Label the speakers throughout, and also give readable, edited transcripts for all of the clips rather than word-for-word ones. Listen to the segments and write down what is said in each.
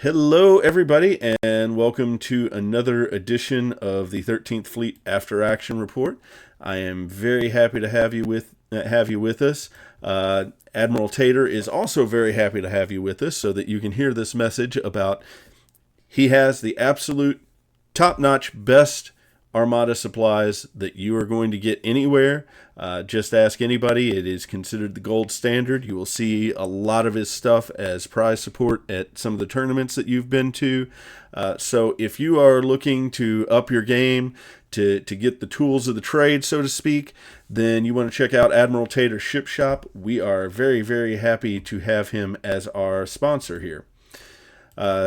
Speaker 1: Hello, everybody, and welcome to another edition of the 13th Fleet After Action Report. I am very happy to have you with us. Admiral Tater is also very happy to have you with us, so that you can hear this message about he has the absolute top-notch best Armada supplies that you are going to get anywhere. Just ask anybody. It is considered the gold standard. You will see a lot of his stuff as prize support at some of the tournaments that you've been to. So if you are looking to up your game, to get the tools of the trade, so to speak, then you want to check out Admiral Tater's Ship Shop. We are very, very happy to have him as our sponsor here.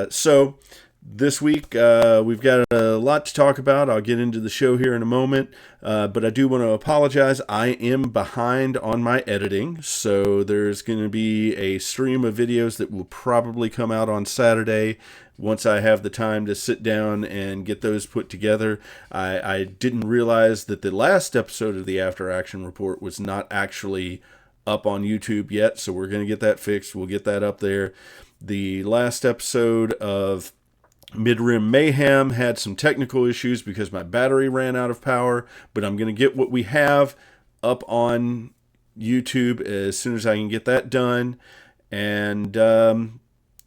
Speaker 1: So this week, we've got a lot to talk about. I'll get into the show here in a moment, but I do want to apologize. I am behind on my editing, so there's going to be a stream of videos that will probably come out on Saturday once I have the time to sit down and get those put together. I didn't realize that the last episode of the After Action Report was not actually up on YouTube yet, so we're going to get that fixed. We'll get that up there. The last episode of Mid-Rim Mayhem had some technical issues because my battery ran out of power, but I'm going to get what we have up on YouTube as soon as I can get that done. And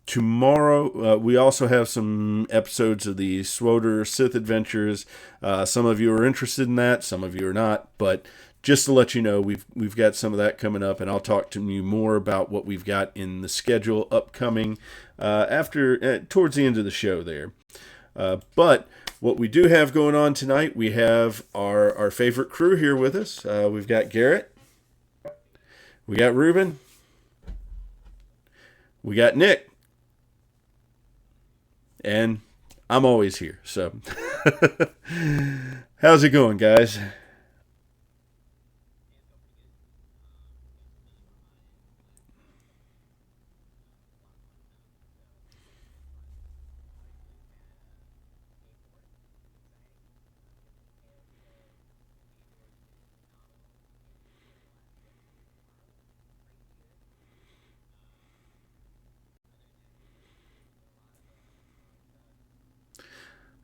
Speaker 1: tomorrow, we also have some episodes of the Swoder Sith Adventures. Some of you are interested in that, some of you are not, but just to let you know, we've got some of that coming up, and I'll talk to you more about what we've got in the schedule upcoming towards the end of the show there. But what we do have going on tonight, we have our favorite crew here with us. We've got Garrett, we got Ruben, we got Nick, and I'm always here. So, how's it going, guys?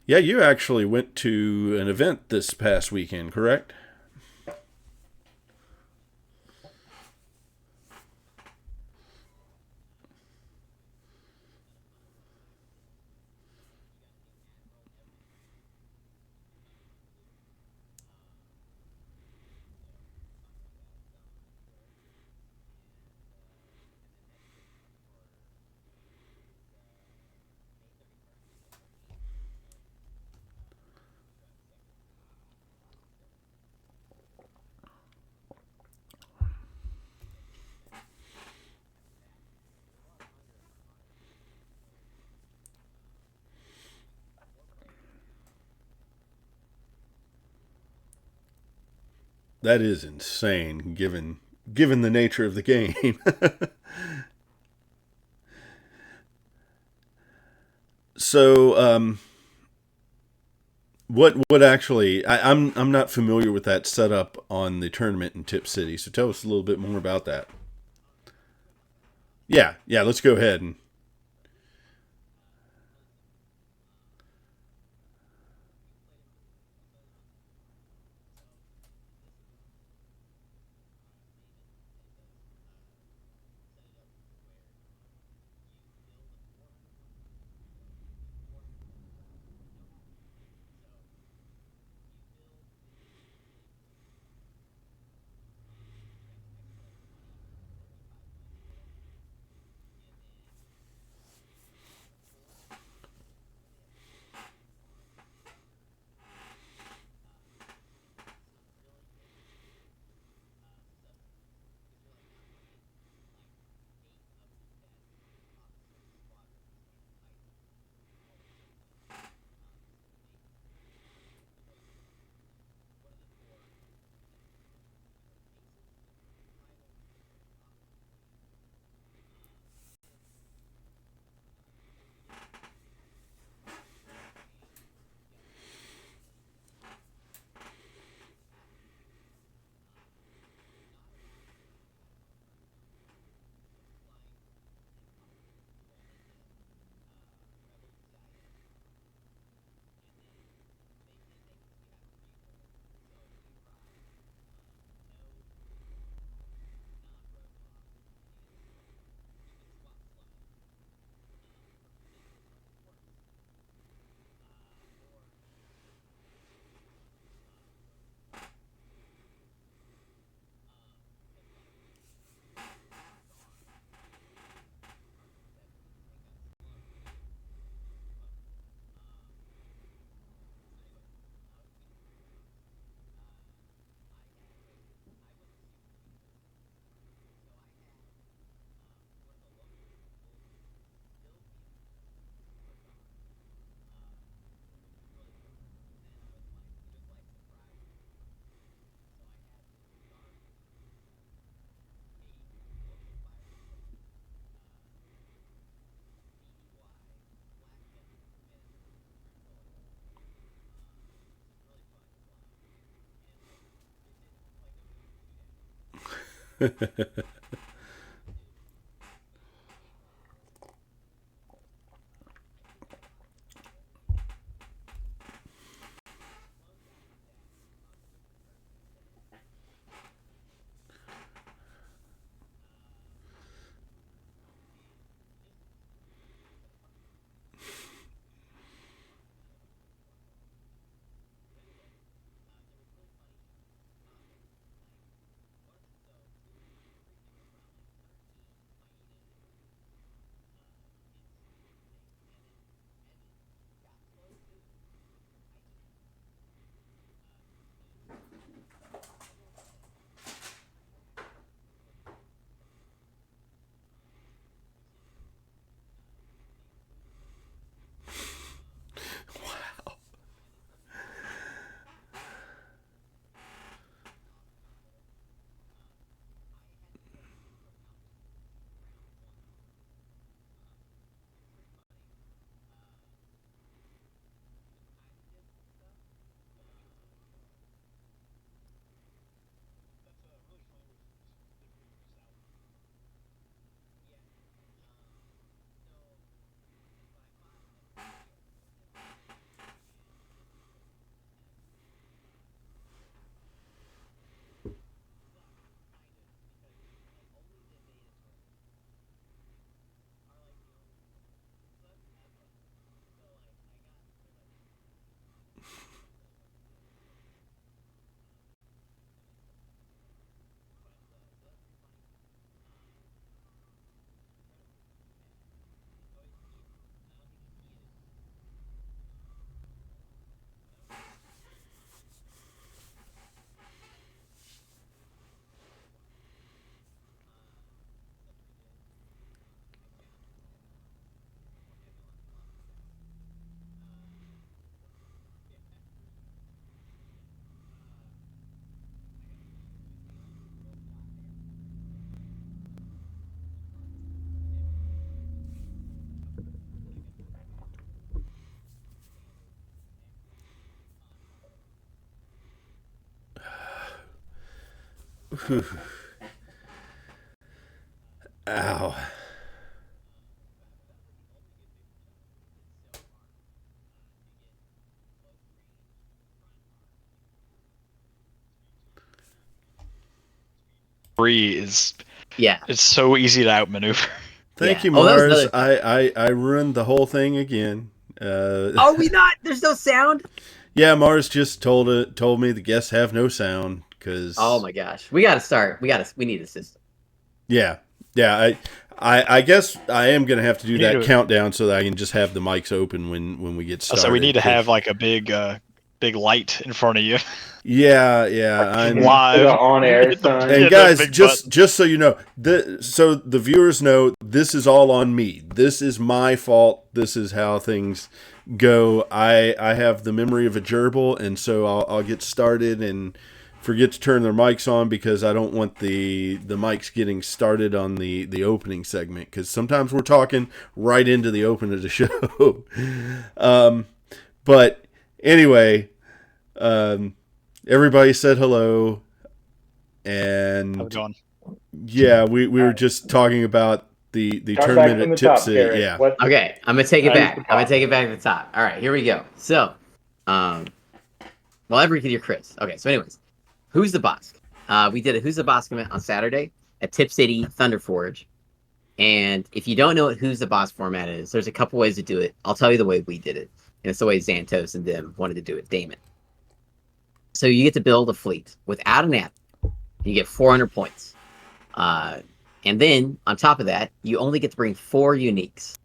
Speaker 1: Yeah, you actually went to an event this past weekend, correct? That is insane, given the nature of the game. So, what actually? I'm not familiar with that setup on the tournament in Tip City. So tell us a little bit more about that. Yeah, yeah. Let's go ahead and Ow.
Speaker 2: Is it's so easy to outmaneuver.
Speaker 1: Thank you, Mars. I ruined the whole thing again.
Speaker 3: Are we not? There's no sound.
Speaker 1: Yeah, Mars just told me the guests have no sound because.
Speaker 3: Oh my gosh, we gotta start. We need a system.
Speaker 1: Yeah. I guess I am gonna have to do that countdown so that I can just have the mics open when we get started.
Speaker 2: So we need to have like a big light in front of you.
Speaker 1: Yeah. I'm
Speaker 2: live
Speaker 4: on air sign.
Speaker 1: And guys, just so you know, so the viewers know, this is all on me. This is my fault. This is how things go. I have the memory of a gerbil, and so I'll get started and forget to turn their mics on because I don't want the mics getting started on the opening segment, because sometimes we're talking right into the open of the show. But anyway, everybody said hello, and
Speaker 2: how's it going?
Speaker 1: Yeah, we were just talking about the tournament at Tipsy. Yeah.
Speaker 3: Okay, I'm gonna take it back. I'm gonna take it back to the top. All right, here we go. So, well, everything, you're Chris. Okay, so anyways, Who's the Bosk? We did a Who's the Bosk event on Saturday at Tip City Thunder Forge. And if you don't know what Who's the Bosk format is, there's a couple ways to do it. I'll tell you the way we did it. And it's the way Xantos and them wanted to do it, Damon. So you get to build a fleet without an app. You get 400 points. And then, on top of that, you only get to bring 4 uniques.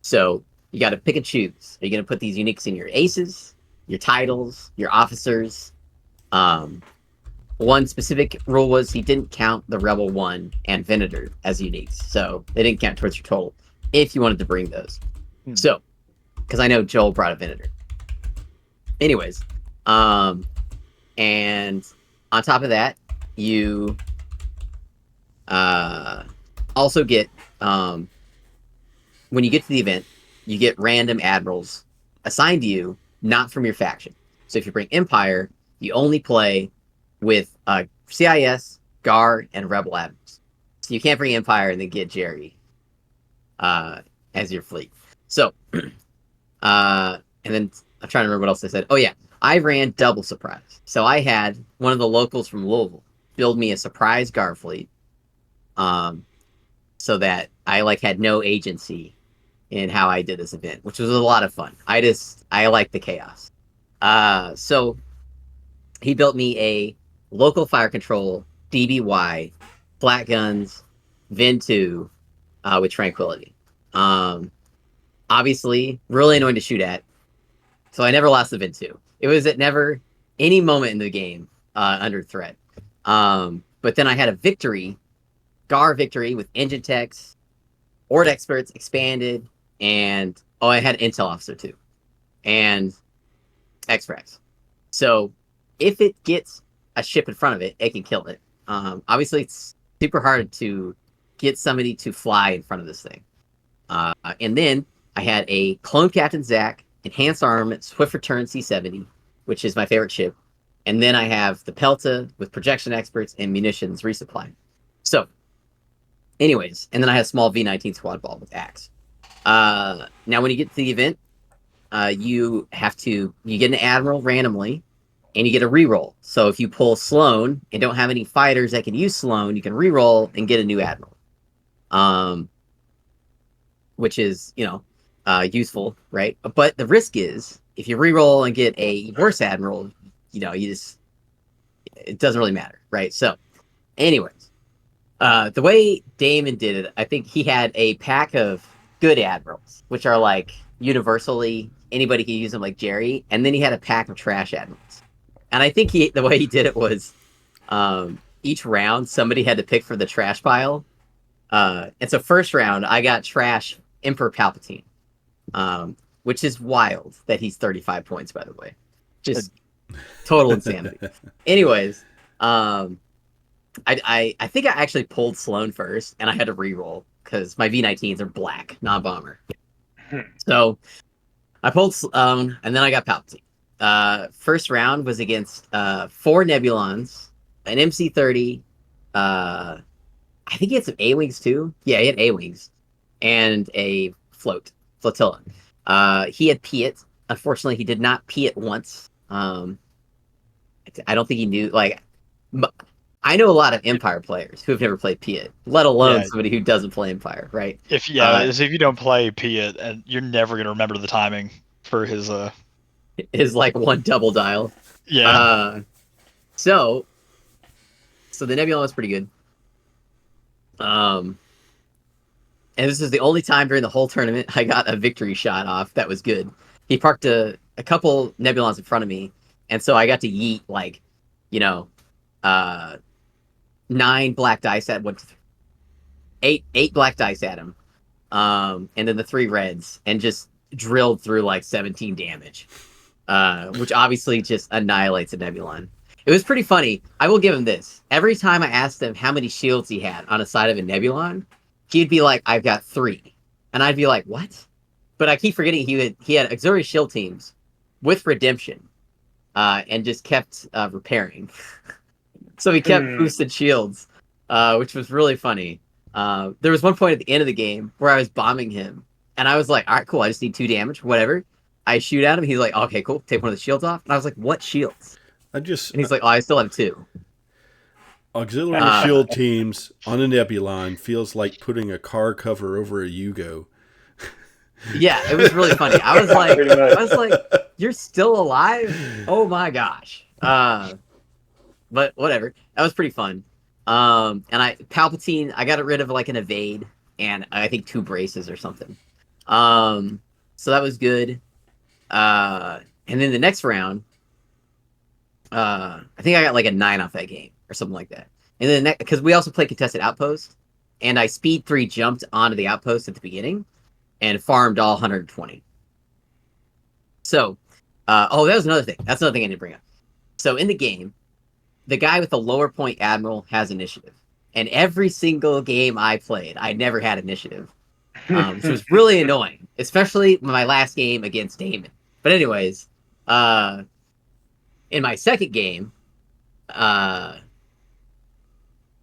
Speaker 3: So you got to pick and choose. Are you going to put these uniques in your aces, your titles, your officers? One specific rule was he didn't count the Rebel 1 and Venator as uniques. So they didn't count towards your total if you wanted to bring those. So, because I know Joel brought a Venator. Anyways, and on top of that, you also get, when you get to the event, you get random admirals assigned to you, not from your faction. So if you bring Empire, you only play with CIS, Gar, and Rebel Admirals. So you can't bring Empire and then get Jerry as your fleet. So, and then I'm trying to remember what else I said. Oh yeah, I ran double surprise. So I had one of the locals from Louisville build me a surprise Gar fleet, so that I had no agency in how I did this event, which was a lot of fun. I like the chaos. So he built me a local fire control DBY, flat guns, Vin 2 with tranquility. Obviously, really annoying to shoot at. So I never lost the Vin 2. It was at never any moment in the game under threat. But then I had a victory, Gar victory with engine techs, Ord experts expanded, and I had Intel officer too, and X-Frax. So if it gets a ship in front of it, it can kill it. Obviously, it's super hard to get somebody to fly in front of this thing. And then I had a clone Captain Zach, enhanced armament, swift return C-70, which is my favorite ship. And then I have the Pelta with projection experts and munitions resupply. So, anyways, and then I had a small V-19 squad ball with Axe. Now, when you get to the event, you get an admiral randomly, and you get a reroll. So if you pull Sloan and don't have any fighters that can use Sloan, you can reroll and get a new admiral. Which is, useful, right? But the risk is, if you reroll and get a worse admiral, it doesn't really matter, right? So, anyways, the way Damon did it, I think he had a pack of good admirals, which are universally anybody can use them, like Jerry, and then he had a pack of trash admirals. And I think the way he did it was, each round somebody had to pick for the trash pile. And so first round I got trash Emperor Palpatine, which is wild that he's 35 points, by the way. Just total insanity. Anyways, I think I actually pulled Sloan first, and I had to reroll because my V-19s are black, non-bomber. So I pulled Sloan, and then I got Palpatine. First round was against 4 Nebulons, an MC-30. I think he had some A-wings too. Yeah, he had A-wings and a flotilla. He had Piet. Unfortunately, he did not Piet once. I don't think he knew. I know a lot of Empire players who have never played Piet, let alone somebody who doesn't play Empire, right?
Speaker 2: If you don't play Piet, and you're never gonna remember the timing for his
Speaker 3: one double dial.
Speaker 2: Yeah.
Speaker 3: So the Nebula was pretty good. And this is the only time during the whole tournament I got a victory shot off that was good. He parked a couple Nebulons in front of me, and so I got to yeet 9 black dice at 8 black dice at him, and then the 3 reds, and just drilled through 17 damage, which obviously just annihilates a Nebulon. It was pretty funny. I will give him this. Every time I asked him how many shields he had on the side of a Nebulon, he'd be like, "I've got 3," and I'd be like, "What?" But I keep forgetting he had auxiliary shield teams with redemption, and just kept repairing. So he kept boosted shields, which was really funny. There was one point at the end of the game where I was bombing him, and I was like, "All right, cool. I just need 2 damage, whatever." I shoot at him. He's like, "Okay, cool. Take one of the shields off." And I was like, "What shields?" And he's like, "Oh, I still have 2."
Speaker 1: Auxiliary shield teams on a Nebulon feels like putting a car cover over a Yugo.
Speaker 3: Yeah, it was really funny. I was like, "You're still alive? Oh my gosh!" But whatever. That was pretty fun. And Palpatine, I got rid of an evade and I think 2 braces or something. So that was good. And then the next round, I think I got a 9 off that game or something like that. And then because we also played contested outpost, and I speed 3 jumped onto the outpost at the beginning and farmed all 120. So, that was another thing. That's another thing I didn't bring up. So in the game, the guy with the lower point admiral has initiative, and every single game I played, I never had initiative, which was really annoying, especially my last game against Damon. But anyways, in my second game,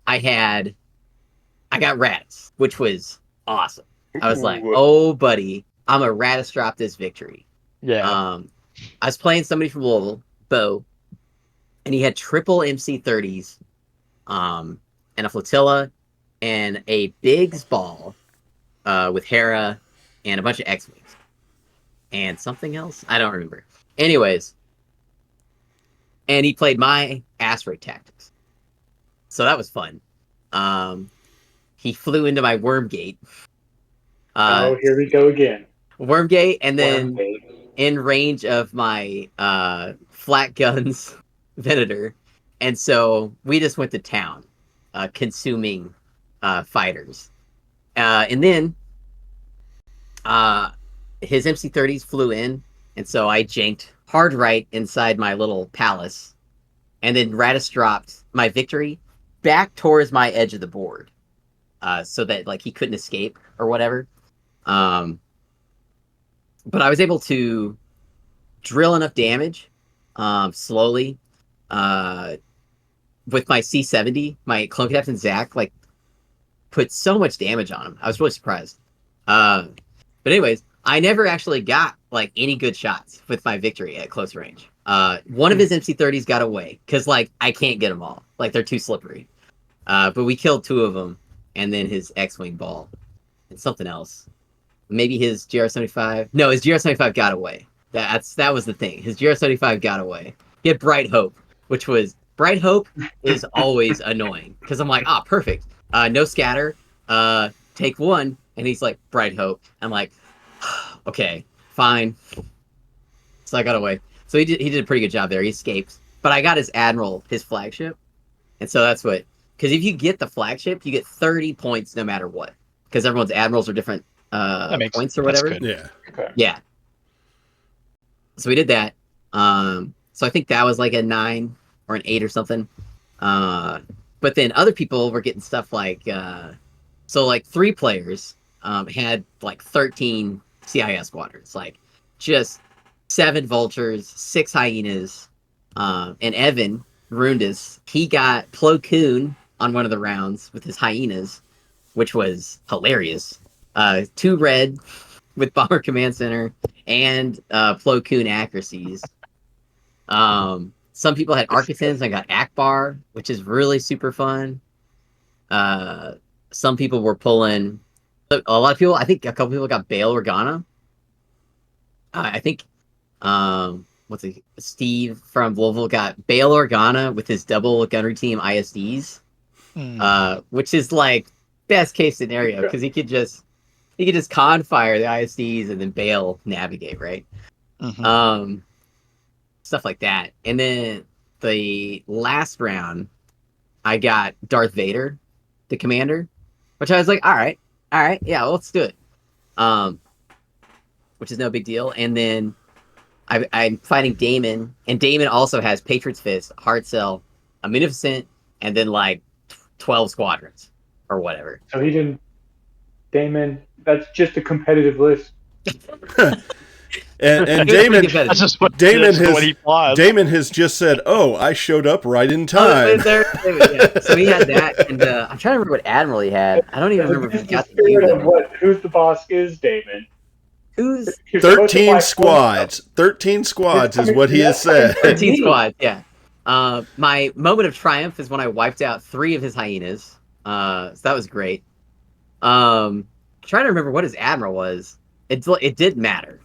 Speaker 3: I got Radis, which was awesome. I was like,
Speaker 4: Ooh.
Speaker 3: oh, buddy, I'm a Radis drop this victory.
Speaker 2: Yeah.
Speaker 3: I was playing somebody from Louisville, Bo, and he had triple MC30s, and a flotilla, and a Biggs ball, with Hera, and a bunch of X-Wings. And something else? I don't remember. Anyways, and he played my asteroid tactics. So that was fun. He flew into my Wormgate.
Speaker 4: Here we go again.
Speaker 3: Wormgate, and then
Speaker 4: Wormgate.
Speaker 3: in range of my flat guns Venator. And so we just went to town, consuming fighters. And then his MC30s flew in, and so I janked hard right inside my little palace, and then Radis dropped my victory back towards my edge of the board, so that like he couldn't escape or whatever. But I was able to drill enough damage slowly with my C70. My Clone Captain Zach like put so much damage on him. I was really surprised. But anyways, I never actually got like any good shots with my victory at close range. One of his MC30s got away because like I can't get them all. Like they're too slippery. But we killed 2 of them, and then his X-Wing ball and something else. Maybe his GR75. No, his GR75 got away. That was the thing. His GR75 got away. He had Bright Hope, which was Bright Hope is always annoying because I'm like, perfect. No scatter. Take 1, and he's like Bright Hope. I'm like, okay, fine. So I got away. So he did a pretty good job there. He escaped, but I got his Admiral, his flagship, and so that's what. Because if you get the flagship, you get 30 points no matter what. Because everyone's admirals are different points or whatever.
Speaker 1: Yeah.
Speaker 4: Okay.
Speaker 3: Yeah. So we did that. So I think that was like a 9 or an 8 or something. But then other people were getting stuff like, so like 3 players had like 13 CIS squadrons, like just 7 vultures, 6 hyenas, and Evan Rundis, he got Plo Koon on one of the rounds with his hyenas, which was hilarious. 2 red with Bomber Command Center and Plo Koon accuracies. Some people had Architans. I got Akbar, which is really super fun. Some people were pulling. A lot of people, I think a couple people got Bail Organa. I think Steve from Louisville got Bail Organa with his double gunnery team ISDs, which is like best case scenario because he could just con fire the ISDs and then Bail navigate, right?
Speaker 2: Mm-hmm.
Speaker 3: Stuff like that. And then the last round, I got Darth Vader, the commander, which I was like, all right, yeah, well, let's do it. Which is no big deal. And then I'm fighting Damon, and Damon also has Patriot's Fist, Hard Cell, a Munificent, and then like 12 squadrons or whatever.
Speaker 4: So he didn't. Damon, that's just a competitive list.
Speaker 1: And Damon,
Speaker 2: That's just what,
Speaker 1: Damon
Speaker 2: what he flies.
Speaker 1: Damon has just said, "Oh, I showed up right in time."
Speaker 3: Yeah. So he had that, and I'm trying to remember what Admiral he had. I don't even remember if he got the
Speaker 4: Spirit of
Speaker 3: new
Speaker 4: who's the boss is Damon.
Speaker 3: Who's
Speaker 4: You're supposed to
Speaker 1: 13
Speaker 4: buy
Speaker 1: squads. 13 squads is what he has said.
Speaker 3: 13 squad? Yeah. My moment of triumph is when I wiped out 3 of his hyenas. So that was great. Trying to remember what his Admiral was. It didn't matter.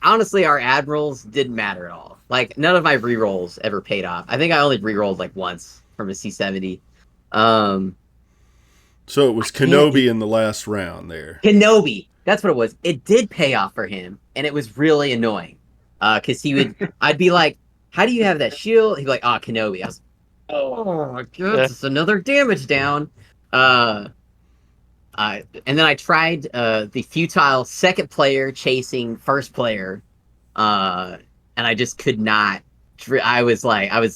Speaker 3: Honestly, our admirals didn't matter at all. Like none of my rerolls ever paid off. I think I only rerolled like once from a C70.
Speaker 1: So it was Kenobi in the last round there.
Speaker 3: Kenobi, that's what it was. It did pay off for him, and it was really annoying. Because I'd be like, "How do you have that shield?" He'd be like, Kenobi. I was, oh my god, it's another damage down. And then I tried the futile second player chasing first player, and I just could not. I was like, I'm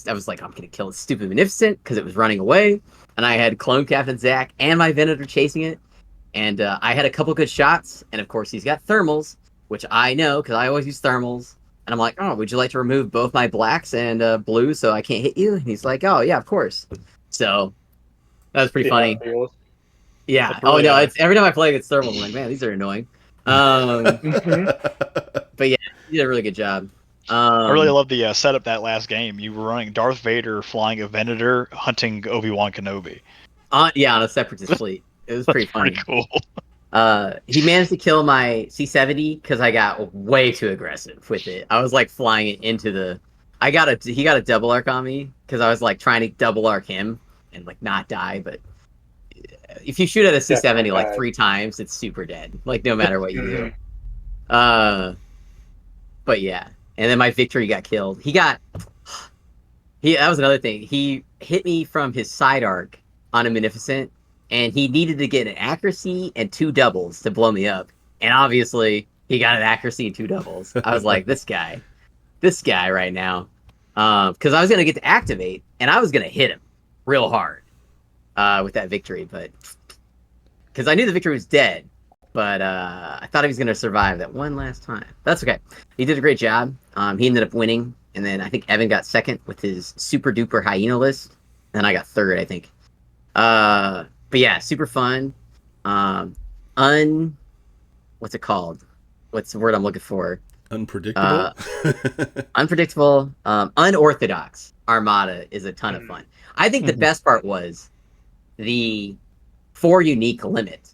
Speaker 3: gonna kill the stupid Munificent because it was running away, and I had Clone Captain Zach and my Venator chasing it, and I had a couple good shots, and of course he's got thermals, which I know because I always use thermals, and I'm like, oh, would you like to remove both my blacks and blue so I can't hit you? And he's like, oh yeah, of course. So That was pretty funny.
Speaker 4: Feels.
Speaker 3: Yeah.
Speaker 2: That's
Speaker 3: Oh
Speaker 2: really,
Speaker 3: no, it's every time I play against thermal, I'm like, man, these are annoying. But yeah, you did a really good job.
Speaker 2: I really love the setup that last game. You were running Darth Vader flying a Venator hunting Obi-Wan Kenobi.
Speaker 3: Yeah, on a separatist fleet. It was pretty funny.
Speaker 2: Pretty cool.
Speaker 3: He managed to kill my C-70 because I got way too aggressive with it. I was like flying it into the. He got a double arc on me because I was like trying to double arc him and like not die. But if you shoot at a C-70 like 3 times, it's super dead. Like no matter what you do. But yeah, and then my victory got killed. That was another thing. He hit me from his side arc on a Munificent, and he needed to get an accuracy and 2 doubles to blow me up. And obviously, he got an accuracy and 2 doubles. I was like, this guy right now. Because I was going to get to activate, and I was going to hit him real hard with that victory. But because I knew the victory was dead, but I thought he was going to survive that one last time. That's okay. He did a great job. He ended up winning. And then I think Evan got second with his super duper hyena list. And I got third, I think. But yeah, super fun. What's it called? What's the word I'm looking for?
Speaker 1: Unpredictable.
Speaker 3: Unpredictable. Unorthodox Armada is a ton of fun. I think the best part was the 4 unique limit.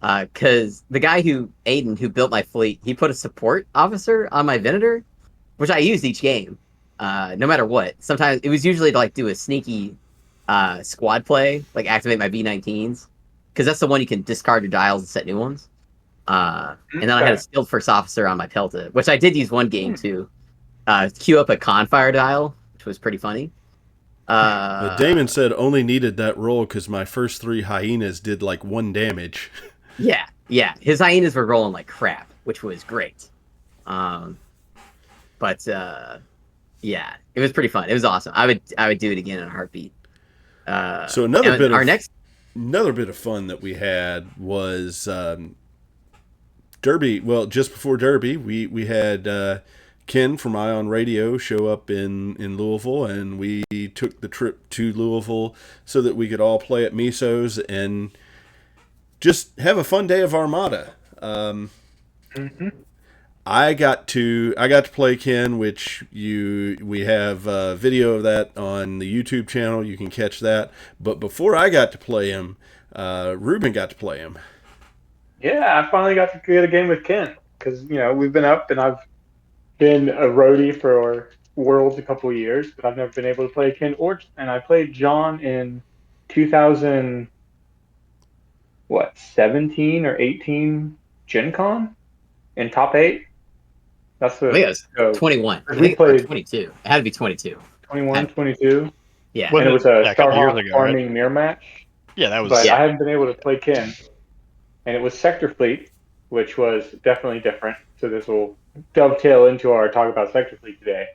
Speaker 3: Because the guy Aiden, who built my fleet, he put a support officer on my Venator, which I used each game, no matter what. Sometimes it was usually to like do a sneaky squad play, like activate my V19s, because that's the one you can discard your dials and set new ones. And then I had a skilled first officer on my Pelta, which I did use one game to queue up a Confire dial, which was pretty funny.
Speaker 1: Damon said only needed that roll because my first 3 hyenas did like 1 damage.
Speaker 3: Yeah. His hyenas were rolling like crap, which was great. But yeah, it was pretty fun. It was awesome. I would do it again in a heartbeat.
Speaker 1: So another bit of fun that we had was Derby. Well, just before Derby, we had Ken from Ion Radio show up in Louisville, and we took the trip to Louisville so that we could all play at Miso's and just have a fun day of Armada. I got to play Ken, which we have video of that on the YouTube channel. You can catch that. But before I got to play him, Ruben got to play him.
Speaker 4: Yeah, I finally got to get a game with Ken because we've been up and I've been a roadie for Worlds a couple of years, but I've never been able to play Ken and I played John in 2017 or 18 Gen Con in top 8. That's the.
Speaker 3: I think it was 21.
Speaker 4: We played
Speaker 3: 22. It had to be 22.
Speaker 4: 21, 22.
Speaker 3: Yeah.
Speaker 4: And it was a
Speaker 2: couple
Speaker 4: Starhawk farming mirror match.
Speaker 2: Yeah, that was.
Speaker 4: But I haven't been able to play Ken. And it was Sector Fleet, which was definitely different. So this will dovetail into our talk about Sector Fleet today.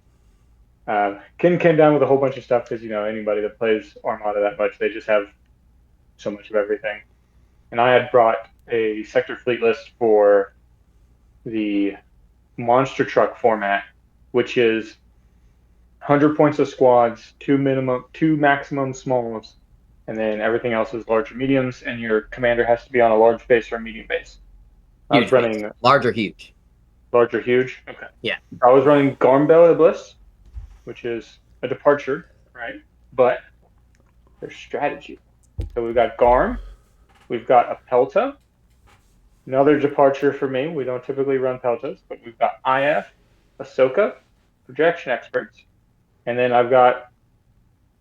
Speaker 4: Ken came down with a whole bunch of stuff because, anybody that plays Armada that much, they just have so much of everything. And I had brought a Sector Fleet list for the monster truck format, which is 100 points of squads, 2 maximum smalls, and then everything else is large or mediums, and your commander has to be on a large base or a medium base. I was running
Speaker 3: large or huge.
Speaker 4: Large or huge? Okay.
Speaker 3: Yeah.
Speaker 4: I was running Garmbell Iblis, which is a departure, right? But there's strategy. So we've got Garm, we've got a Pelta, another departure for me. We don't typically run Peltas, but we've got IF, Ahsoka, projection experts, and then I've got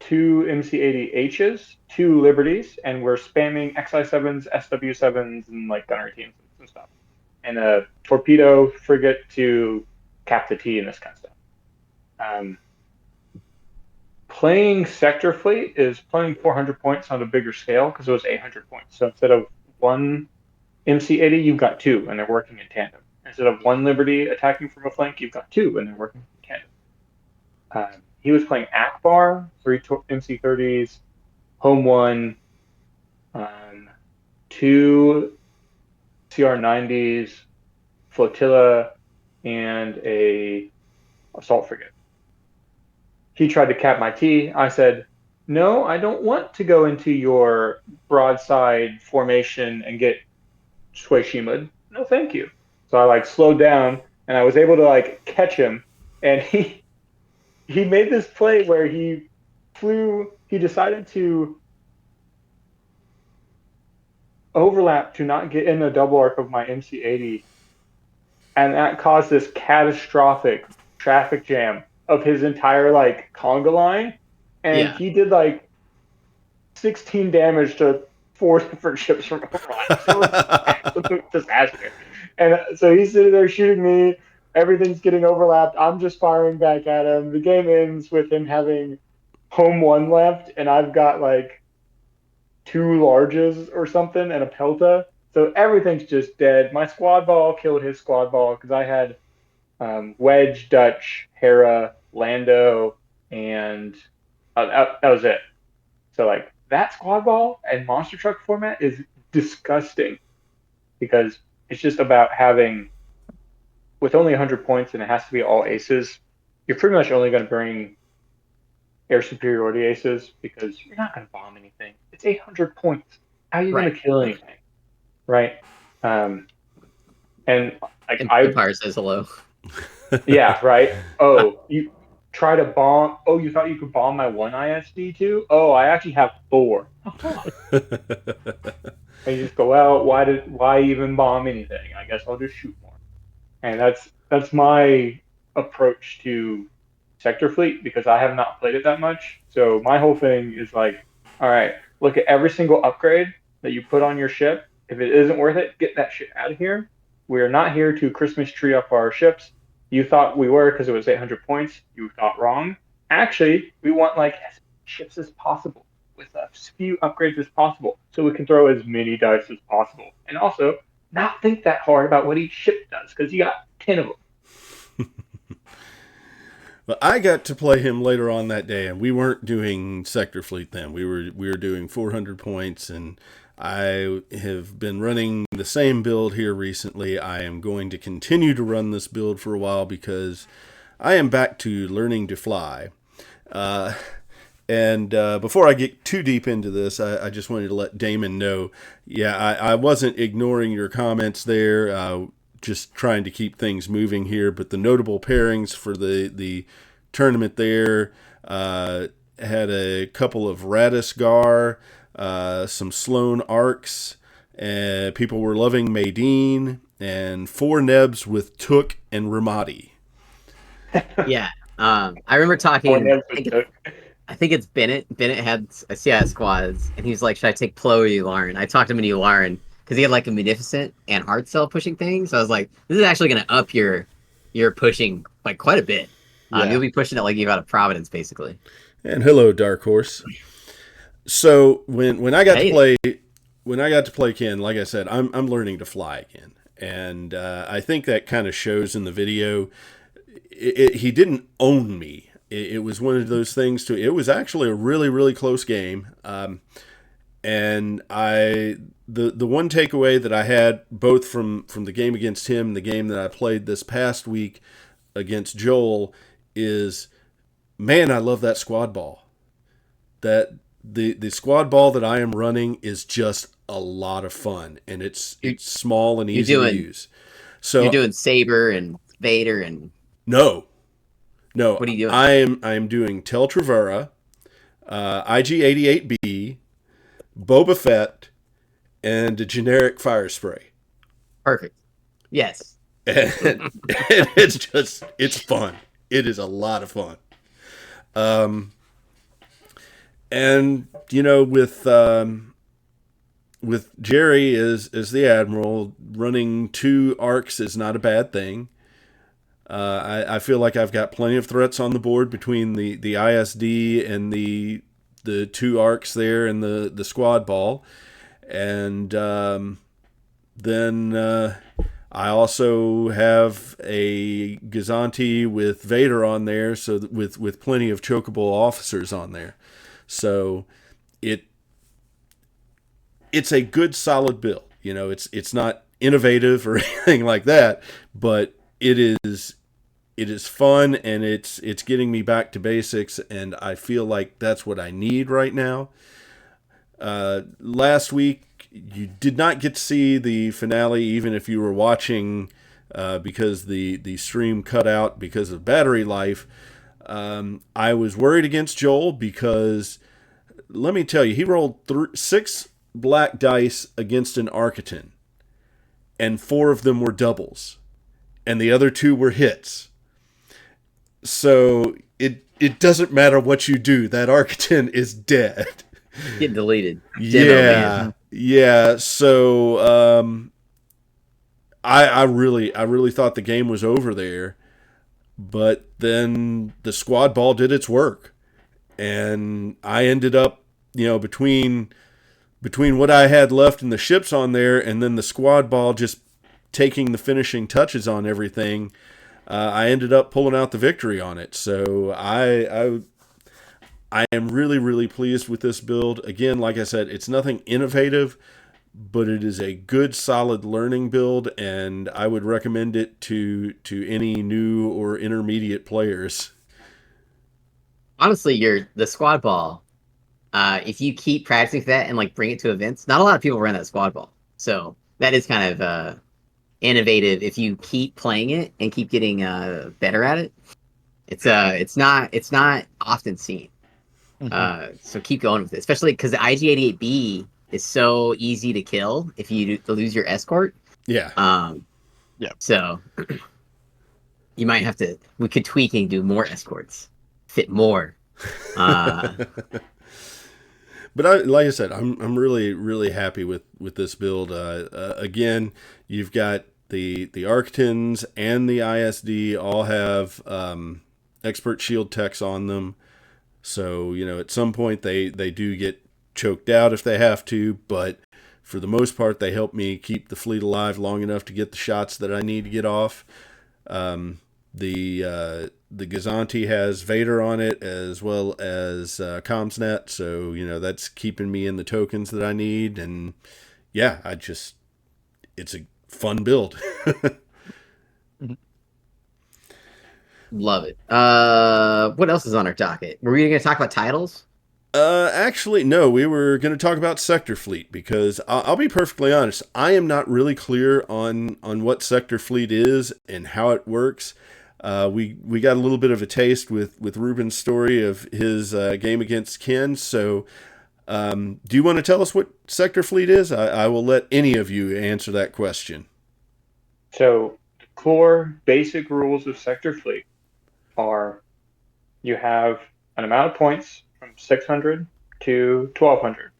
Speaker 4: 2 MC-80Hs, 2 Liberties, and we're spamming XI-7s, SW-7s, and like gunnery teams and stuff. And a torpedo frigate to cap the T and this kind of stuff. Playing Sector Fleet is playing 400 points on a bigger scale because it was 800 points. So instead of 1 MC-80, you've got 2, and they're working in tandem. Instead of 1 Liberty attacking from a flank, you've got 2, and they're working in tandem. He was playing Akbar, 3 MC-30s, Home 1, 2 CR-90s, flotilla, and a assault frigate. He tried to cap my T. I said, no, I don't want to go into your broadside formation and get Suishima'd. No, thank you. So I like slowed down and I was able to like catch him, and he made this play where he decided to overlap to not get in the double arc of my MC80, and that caused this catastrophic traffic jam of his entire like conga line, and
Speaker 3: Yeah.
Speaker 4: he did like 16 damage to 4 different ships from overlap. So it was an absolute disaster. And so he's sitting there shooting me. Everything's getting overlapped. I'm just firing back at him. The game ends with him having home one left, and I've got like 2 larges or something and a pelta. So everything's just dead. My squad ball killed his squad ball because I had Wedge, Dutch, Hera, Lando, and that was it. So like that squad ball and monster truck format is disgusting because it's just about having, with only 100 points and it has to be all aces, you're pretty much only going to bring air superiority aces because you're not going to bomb anything. It's 800 points. How are you going to kill anything? Right? And like
Speaker 3: And Empire says hello.
Speaker 4: Yeah, right. Oh, you try to bomb. Oh, you thought you could bomb my one ISD too? Oh, I actually have 4. And you just go, well, why even bomb anything? I guess I'll just shoot more. And that's my approach to Sector Fleet because I have not played it that much. So my whole thing is like, all right, look at every single upgrade that you put on your ship. If it isn't worth it, get that shit out of here. We are not here to Christmas tree up our ships. You thought we were because it was 800 points. You thought wrong. Actually, we want like as many ships as possible with as few upgrades as possible so we can throw as many dice as possible. And also, not think that hard about what each ship does because you got 10 of them.
Speaker 1: Well, I got to play him later on that day, and we weren't doing Sector Fleet then. We were doing 400 points, and I have been running the same build here recently. I am going to continue to run this build for a while because I am back to learning to fly. And before I get too deep into this, I just wanted to let Damon know, yeah, I wasn't ignoring your comments there, just trying to keep things moving here. But the notable pairings for the tournament there had a couple of Radisgar, some Sloan Arcs, and people were loving Maydeen, and 4 Nebs with Took and Ramadi.
Speaker 3: Yeah. I remember talking. I think it's Bennett. Bennett had a CIS squads, and he was like, "Should I take Plo or Yularen?" I talked him into Yularen because he had like a Munificent and Heart Cell pushing thing. So I was like, "This is actually going to up your pushing like quite a bit. You'll be pushing it like you've got a Providence basically."
Speaker 1: And hello, Dark Horse. So when I got to play Ken, like I said, I'm learning to fly again, and I think that kind of shows in the video. He didn't own me. It was one of those things too. It was actually a really, really close game. And the one takeaway that I had both from the game against him and the game that I played this past week against Joel is, man, I love that squad ball. That the squad ball that I am running is just a lot of fun, and it's small and easy to use. So
Speaker 3: you're doing Saber and Vader and
Speaker 1: no.
Speaker 3: What are you doing?
Speaker 1: I am doing Tel Trevera, IG-88B, Boba Fett, and a generic fire spray.
Speaker 3: Perfect. Yes.
Speaker 1: And it's fun. It is a lot of fun. And with Jerry as the Admiral, running 2 arcs is not a bad thing. I feel like I've got plenty of threats on the board between the ISD and the 2 arcs there and the squad ball. And then I also have a Gazanti with Vader on there, so with plenty of chokeable officers on there. So it's a good solid build. It's not innovative or anything like that, but it is it is fun, and it's getting me back to basics, and I feel like that's what I need right now. Last week, you did not get to see the finale, even if you were watching, because the stream cut out because of battery life. I was worried against Joel because, let me tell you, he rolled 6 black dice against an Architon, and 4 of them were doubles, and the other 2 were hits. So it doesn't matter what you do, that Architon is dead.
Speaker 3: Get deleted.
Speaker 1: Yeah. So I really thought the game was over there, but then the squad ball did its work, and I ended up, between what I had left and the ships on there, and then the squad ball just taking the finishing touches on everything. I ended up pulling out the victory on it. So I am really, really pleased with this build. Again, like I said, it's nothing innovative, but it is a good, solid learning build, and I would recommend it to any new or intermediate players.
Speaker 3: Honestly, the squad ball, if you keep practicing with that and like bring it to events, not a lot of people run that squad ball. So that is kind of innovative if you keep playing it and keep getting better at it. It's not often seen. So keep going with it, especially because the IG-88B is so easy to kill if you lose your escort.
Speaker 1: Yeah.
Speaker 2: Yeah.
Speaker 3: So you might have to. We could tweak and do more escorts, fit more.
Speaker 1: But like I said, I'm really, really happy with this build. Again, you've got the Arctons and the ISD all have expert shield techs on them. So, at some point they do get choked out if they have to, but for the most part, they help me keep the fleet alive long enough to get the shots that I need to get off. The Gazanti has Vader on it as well as Comsnet, so that's keeping me in the tokens that I need, and yeah, it's a fun build.
Speaker 3: Love it. What else is on our docket? Were we going to talk about titles?
Speaker 1: Actually, no. We were going to talk about Sector Fleet because I'll be perfectly honest. I am not really clear on what Sector Fleet is and how it works. We got a little bit of a taste with Ruben's story of his game against Ken. So, do you want to tell us what Sector Fleet is? I will let any of you answer that question.
Speaker 4: So, the core basic rules of Sector Fleet are you have an amount of points from 600 to 1200.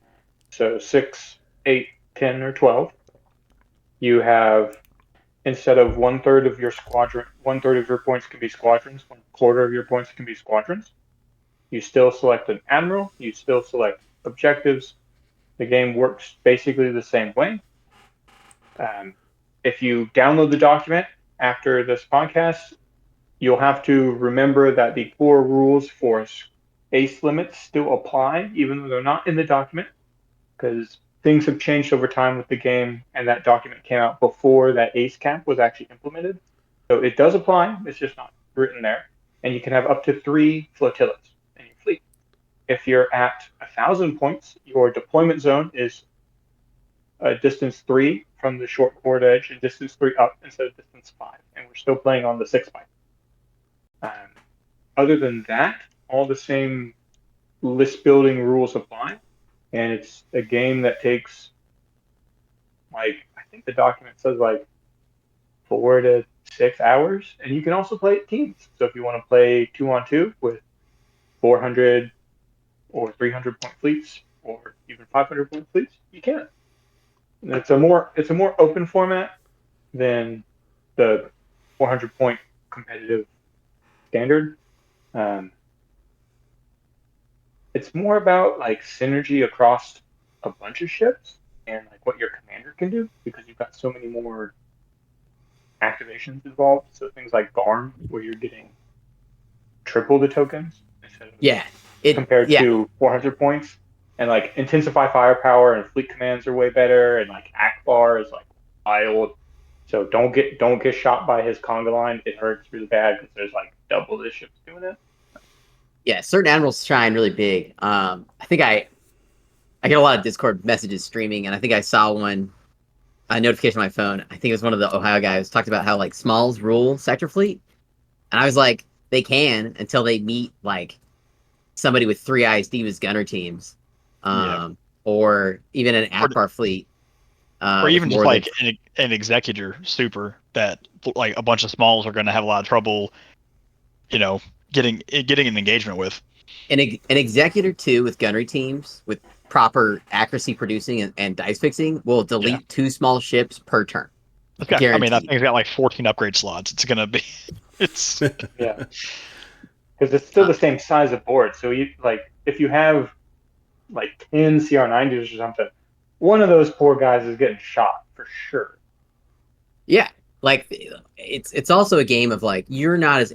Speaker 4: So 6, 8, 10, or 12. You have, instead of 1/3 of your squadron, 1/3 of your points can be squadrons, 1/4 of your points can be squadrons. You still select an admiral, you still select objectives. The game works basically the same way. If you download the document after this podcast, you'll have to remember that the core rules for ace limits still apply, even though they're not in the document, because things have changed over time with the game, and that document came out before that ace cap was actually implemented. So it does apply, it's just not written there. And you can have up to 3 flotillas in your fleet. If you're at 1,000 points, your deployment zone is distance 3 from the short chord edge and distance 3 up instead of distance 5. And we're still playing on the 6 byte. Other than that, all the same list building rules apply, and it's a game that takes, I think the document says 4 to 6 hours, and you can also play it teams. So if you want to play 2-on-2 with 400 or 300 point fleets, or even 500 point fleets, you can. And it's a more open format than the 400 point competitive standard. It's more about synergy across a bunch of ships and what your commander can do, because you've got so many more activations involved. So things like Garm, where you're getting triple the tokens instead of compared to 400 points, and intensify firepower and fleet commands are way better, and Akbar is wild. So don't get shot by his conga line. It hurts really bad because there's like double the ships doing it.
Speaker 3: Yeah, certain admirals shine really big. I think I get a lot of Discord messages streaming, and I think I saw a notification on my phone. I think it was one of the Ohio guys talked about how like smalls rule sector fleet, and I was like, they can until they meet like somebody with 3 ISD gunner teams, or even an Akbar fleet,
Speaker 2: or even just like an executor super that like a bunch of smalls are going to have a lot of trouble, getting an engagement with.
Speaker 3: An executor too with gunnery teams with proper accuracy producing and dice fixing will delete 2 small ships per turn.
Speaker 2: That thing's got like 14 upgrade slots. It's gonna be, it's
Speaker 4: yeah, because it's still the same size of board. So you if you have like 10 CR90s or something, one of those poor guys is getting shot for sure.
Speaker 3: Yeah, like it's also a game of like you're not as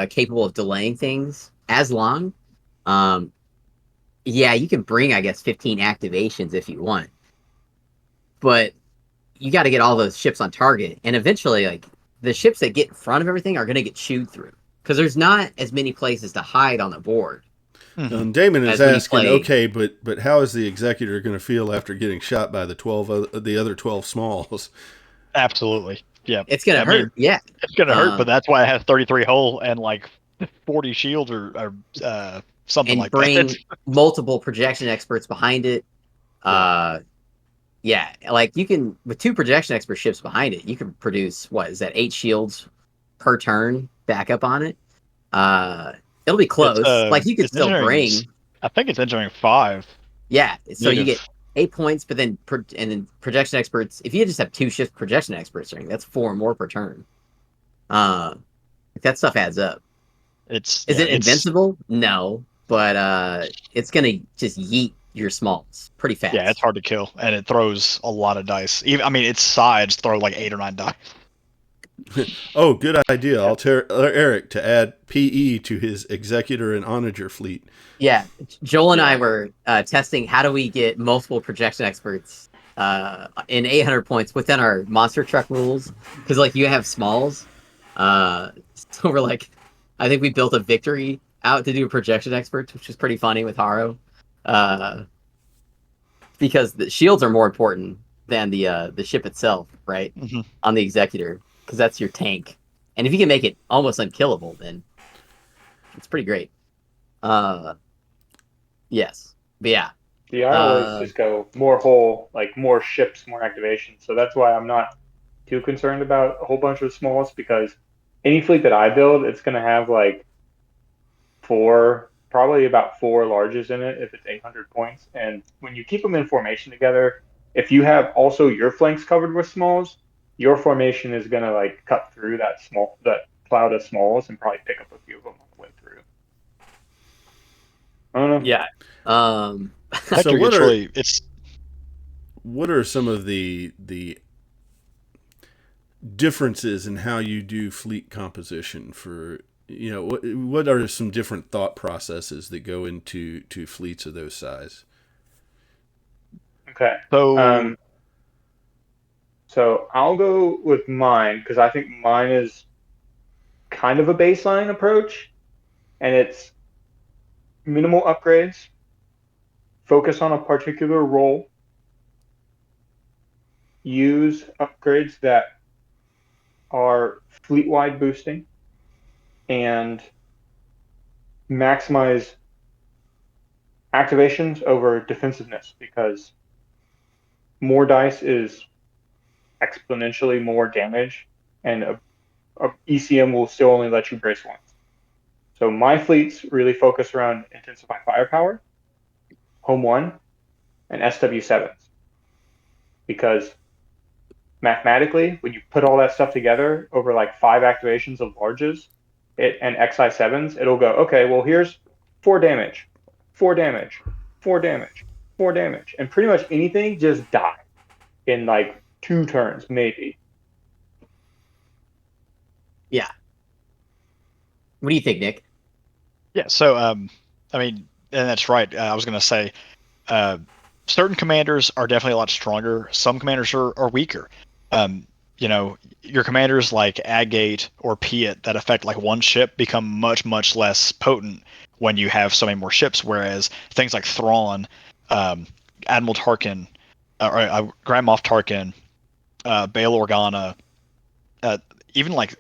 Speaker 3: capable of delaying things as long. Yeah, you can bring, I guess, 15 activations if you want, but you got to get all those ships on target, and eventually, like the ships that get in front of everything are going to get chewed through because there's not as many places to hide on the board.
Speaker 1: Damon is asking, okay, but how is the executor going to feel after getting shot by the other 12 smalls?
Speaker 2: Absolutely, yeah.
Speaker 3: It's going to hurt. Yeah,
Speaker 2: it's going to hurt, but that's why it has 33 hull and like 40 shields or something
Speaker 3: and
Speaker 2: like
Speaker 3: bring
Speaker 2: that.
Speaker 3: Multiple projection experts behind it. Yeah, like you can with 2 projection expert ships behind it, you can produce 8 shields per turn backup on it. It'll be close. Like you could still bring.
Speaker 2: I think it's engineering 5.
Speaker 3: Yeah, so you get 8 points, but then projection experts. If you just have 2 ships projection experts, that's 4 more per turn. That stuff adds up. Is it invincible? No, but it's gonna just yeet your smalls pretty fast.
Speaker 2: Yeah, it's hard to kill, and it throws a lot of dice. Its sides throw like 8 or 9 dice.
Speaker 1: Oh, good idea. I'll tell Eric to add PE to his executor and onager fleet.
Speaker 3: Yeah, Joel and I were testing how do we get multiple projection experts in 800 points within our monster truck rules, because like you have smalls. So we're like, I think we built a victory out to do projection experts, which is pretty funny with Haro, because the shields are more important than the ship itself, right?
Speaker 2: Mm-hmm.
Speaker 3: On the executor, because that's your tank, and if you can make it almost unkillable, then it's pretty great. Yes, but yeah.
Speaker 4: I always just go more hull, like more ships, more activation. So that's why I'm not too concerned about a whole bunch of smalls, because any fleet that I build, it's going to have like probably about 4 larges in it if it's 800 points. And when you keep them in formation together, if you have also your flanks covered with smalls, your formation is going to like cut through that cloud of smalls and probably pick up a few of them on the way through. I don't know.
Speaker 3: Yeah.
Speaker 1: So what are some of the differences in how you do fleet composition for, what are some different thought processes that go into fleets of those size?
Speaker 4: Okay. So I'll go with mine because I think mine is kind of a baseline approach, and it's minimal upgrades, focus on a particular role, use upgrades that are fleet-wide boosting, and maximize activations over defensiveness, because more dice is exponentially more damage, and a ECM will still only let you brace once. So my fleets really focus around Intensify Firepower, Home 1, and SW7s. Because mathematically, when you put all that stuff together over like 5 activations of larges and XI7s, it'll go, okay, well, here's 4 damage, 4 damage, 4 damage, 4 damage. And pretty much anything just die in like 2 turns, maybe.
Speaker 3: Yeah. What do you think, Nick?
Speaker 2: Yeah, so, and that's right. I was going to say, certain commanders are definitely a lot stronger. Some commanders are weaker. You know, your commanders like Agate or Piet that affect like one ship become much, much less potent when you have so many more ships, whereas things like Thrawn, Admiral Tarkin, or Grand Moff Tarkin, Bail Organa, uh, even like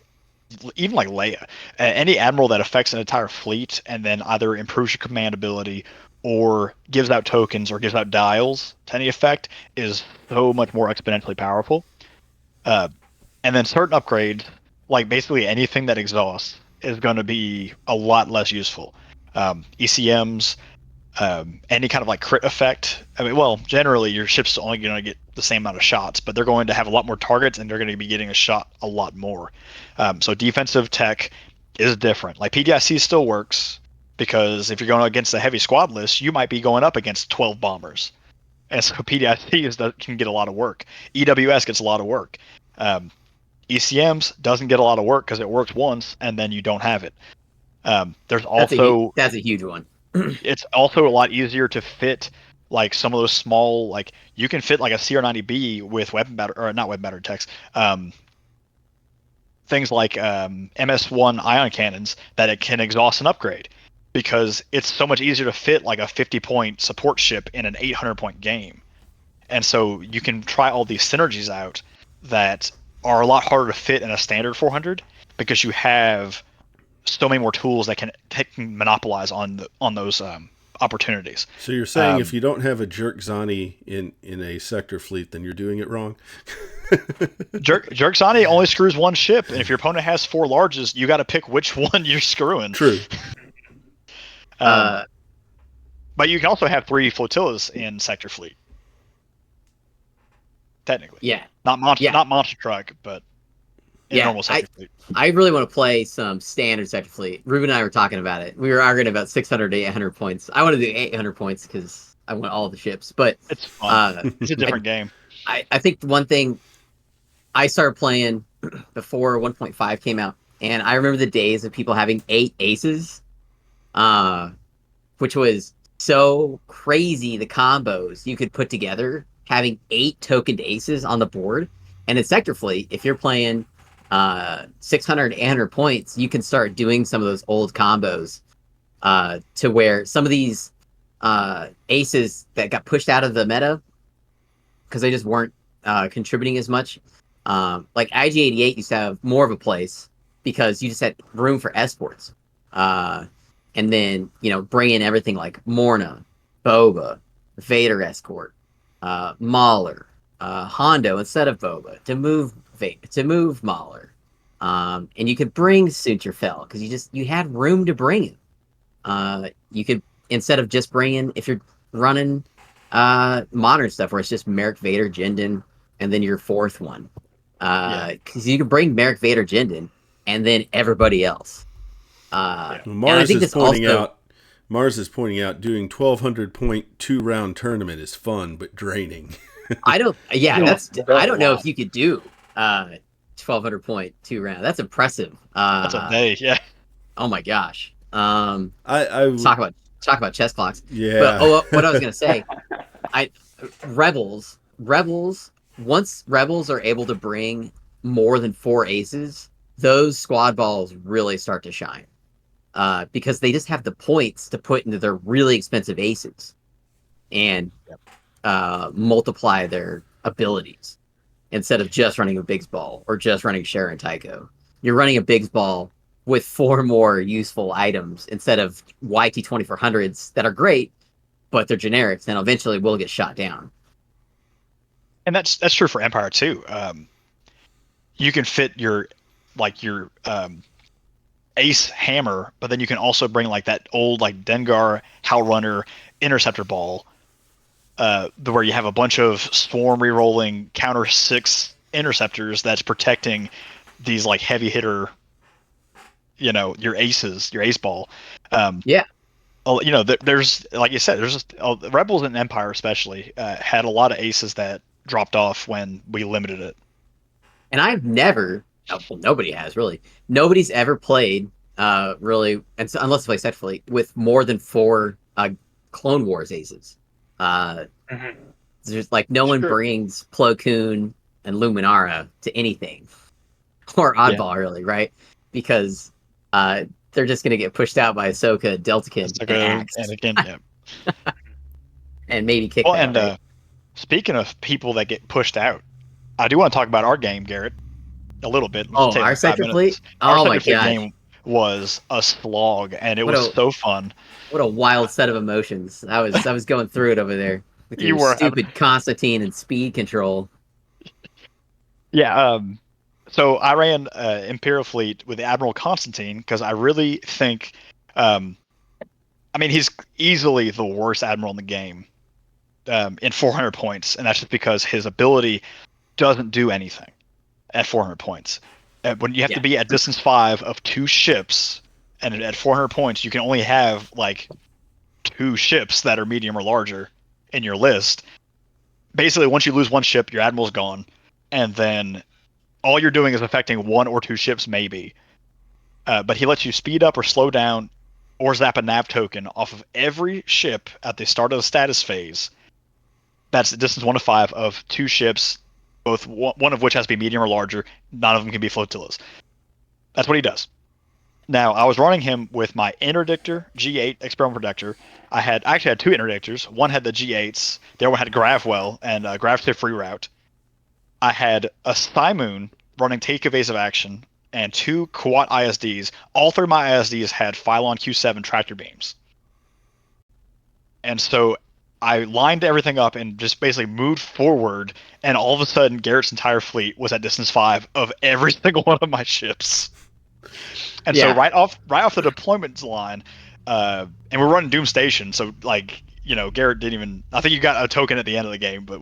Speaker 2: Leia, any admiral that affects an entire fleet and then either improves your command ability or gives out tokens or gives out dials to any effect is so much more exponentially powerful. And then certain upgrades, like basically anything that exhausts, is going to be a lot less useful. ECMs, any kind of like crit effect. I mean, well, generally your ship's only going to get the same amount of shots, but they're going to have a lot more targets and they're going to be getting a shot a lot more. So defensive tech is different. Like PDIC still works because if you're going against a heavy squad list, you might be going up against 12 bombers. And so PDIC can get a lot of work. EWS gets a lot of work. ECMs doesn't get a lot of work because it works once and then you don't have it. There's also
Speaker 3: that's a huge one.
Speaker 2: It's also a lot easier to fit like some of those small, like you can fit like a CR90B with weapon battery, or not weapon battery techs. Things like MS1 ion cannons that it can exhaust and upgrade because it's so much easier to fit like a 50-point support ship in an 800-point game. And so you can try all these synergies out that are a lot harder to fit in a standard 400 because you have so many more tools that can monopolize on those opportunities.
Speaker 1: So you're saying if you don't have a Jerk Zani in a sector fleet, then you're doing it wrong?
Speaker 2: Jerk Zani only screws one ship, and if your opponent has 4 larges, you got to pick which one you're screwing.
Speaker 1: True.
Speaker 2: But you can also have 3 flotillas in sector fleet. Technically.
Speaker 3: Yeah.
Speaker 2: Not monster truck, but in normal sector fleet.
Speaker 3: I really want to play some standard sector fleet. Ruben and I were talking about it. We were arguing about 600 to 800 points. I want to do 800 points because I want all the ships. But
Speaker 2: it's fun. It's a different game.
Speaker 3: I think the one thing I started playing before 1.5 came out, and I remember the days of people having 8 aces, which was so crazy, the combos you could put together, having 8 tokened aces on the board. And in Sector Fleet, if you're playing 600, 800 points, you can start doing some of those old combos to where some of these aces that got pushed out of the meta because they just weren't contributing as much. Like IG-88 used to have more of a place because you just had room for escorts. And then, bring in everything like Morna, Boba, Vader escort, Mauler, Hondo instead of Boba to move Mauler. And you could bring Sunterfell because you had room to bring him. You could, instead of just bringing, if you're running modern stuff where it's just Merrick, Vader, Jindin, and then your 4th one. Because you can bring Merrick, Vader, Jindin, and then everybody else.
Speaker 1: Mars is pointing out doing 1,200 point 2-round tournament is fun but draining.
Speaker 3: I don't know if you could do 1,200 point 2-round. That's impressive.
Speaker 2: That's a day, yeah.
Speaker 3: Oh my gosh.
Speaker 1: I
Speaker 3: talk about chess clocks.
Speaker 1: Yeah.
Speaker 3: But what I was gonna say, rebels. Once rebels are able to bring more than 4 aces, those squad balls really start to shine. Because they just have the points to put into their really expensive aces and multiply their abilities instead of just running a Biggs ball or just running Sharon Tycho. You're running a Biggs ball with 4 more useful items instead of YT 2400s that are great, but they're generics and eventually will get shot down.
Speaker 2: And that's true for Empire too. You can fit your ace hammer, but then you can also bring like that old like Dengar Howlrunner interceptor ball, where you have a bunch of swarm rerolling counter 6 interceptors that's protecting these like heavy hitter, your aces, your ace ball. There's, like you said, there's Rebels and Empire especially had a lot of aces that dropped off when we limited it.
Speaker 3: And I've never, nobody has really. Nobody's ever played really, and so, unless they play Sector Fleet, with more than 4 Clone Wars aces. There's like no one brings Plo Koon and Luminara to anything, or Oddball really, right? Because they're just gonna get pushed out by Ahsoka, Deltakin, and Axe,
Speaker 2: Anakin, yeah.
Speaker 3: and maybe kick
Speaker 2: Well,
Speaker 3: that.
Speaker 2: and
Speaker 3: Right?
Speaker 2: speaking of people that get pushed out, I do want to talk about our game, Garrett, a little bit.
Speaker 3: Oh,
Speaker 2: Let's take
Speaker 3: our
Speaker 2: like 5
Speaker 3: sector
Speaker 2: minutes.
Speaker 3: fleet.
Speaker 2: Our
Speaker 3: Oh my
Speaker 2: sector fleet
Speaker 3: gosh,
Speaker 2: game was a slog, and it
Speaker 3: What
Speaker 2: was
Speaker 3: a-
Speaker 2: so fun.
Speaker 3: what a wild set of emotions. I was going through it over there with
Speaker 2: You
Speaker 3: your
Speaker 2: were having-
Speaker 3: stupid Constantine and speed control.
Speaker 2: Yeah. So I ran Imperial Fleet with Admiral Constantine because I really think, I mean, he's easily the worst admiral in the game, in 400 points, and that's just because his ability doesn't do anything at 400 points. When you have to be at distance 5 of 2 ships, and at 400 points, you can only have like 2 ships that are medium or larger in your list. Basically, once you lose 1 ship, your admiral's gone, and then all you're doing is affecting 1 or 2 ships, maybe. But he lets you speed up or slow down or zap a nav token off of every ship at the start of the status phase. That's the distance 1 to 5 of 2 ships, both one of which has to be medium or larger. None of them can be flotillas. That's what he does. Now, I was running him with my interdictor G8 experimental protector. I actually had 2 interdictors. One had the G8s. The other one had Gravwell and Grav to free route. I had a Simoon running take evasive action and 2 Quat ISDs. All 3 of my ISDs had Phylon Q7 tractor beams. And so I lined everything up and just basically moved forward, and all of a sudden Garrett's entire fleet was at distance 5 of every single one of my ships. And so right off the deployment line, and we're running Doom Station, so like, you know, Garrett didn't even, I think you got a token at the end of the game, but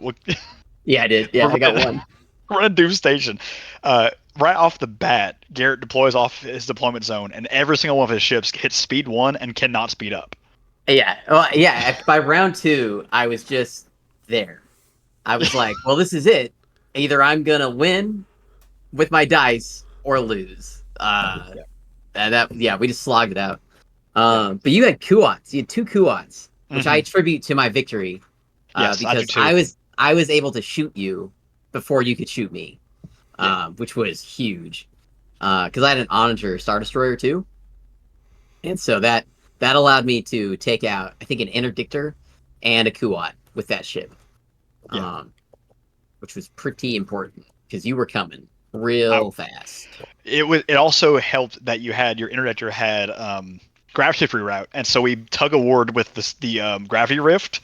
Speaker 3: Yeah, I did. Yeah, I got one.
Speaker 2: We're in Doom Station. Right off the bat, Garrett deploys off his deployment zone, and every single one of his ships hits speed 1 and cannot speed up.
Speaker 3: Yeah. Well, yeah. By round 2, I was just there. I was like, well, this is it. Either I'm going to win with my dice or lose. We just slogged it out. But you had Kuats. You had 2 Kuats, which I attribute to my victory.
Speaker 2: Yes,
Speaker 3: because I was able to shoot you before you could shoot me, which was huge. Because I had an Onager Star Destroyer too. And so that allowed me to take out, I think, an interdictor and a Kuat with that ship, which was pretty important because you were coming real fast.
Speaker 2: It also helped that you had your interdictor had gravity free route, and so we tug of warred with the gravity rift,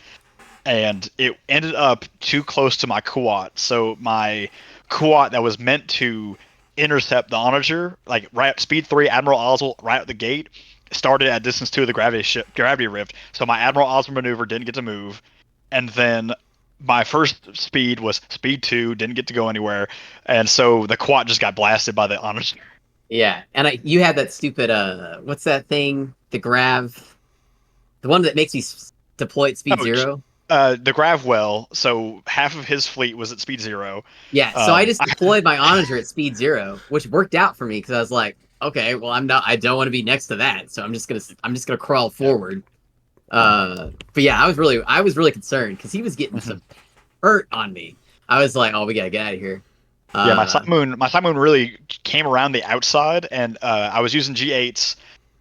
Speaker 2: and it ended up too close to my Kuat. So my Kuat that was meant to intercept the Onager, like right at speed 3, Admiral Oswald right at the gate, started at distance 2 of the gravity rift. So my Admiral Oswald maneuver didn't get to move, and then my first speed was speed 2, didn't get to go anywhere, and so the Quat just got blasted by the Onager.
Speaker 3: Yeah, and you had that stupid what's that thing? The Grav, the one that makes me deploy at speed 0.
Speaker 2: The Gravwell. So half of his fleet was at speed 0.
Speaker 3: Yeah, so I just deployed my Onager at speed 0, which worked out for me because I was like, okay, well, I don't want to be next to that, so I'm just gonna crawl forward. But yeah, I was really concerned because he was getting some hurt on me. I was like, oh, we gotta get out of here.
Speaker 2: My Sun Moon really came around the outside, and I was using G8s,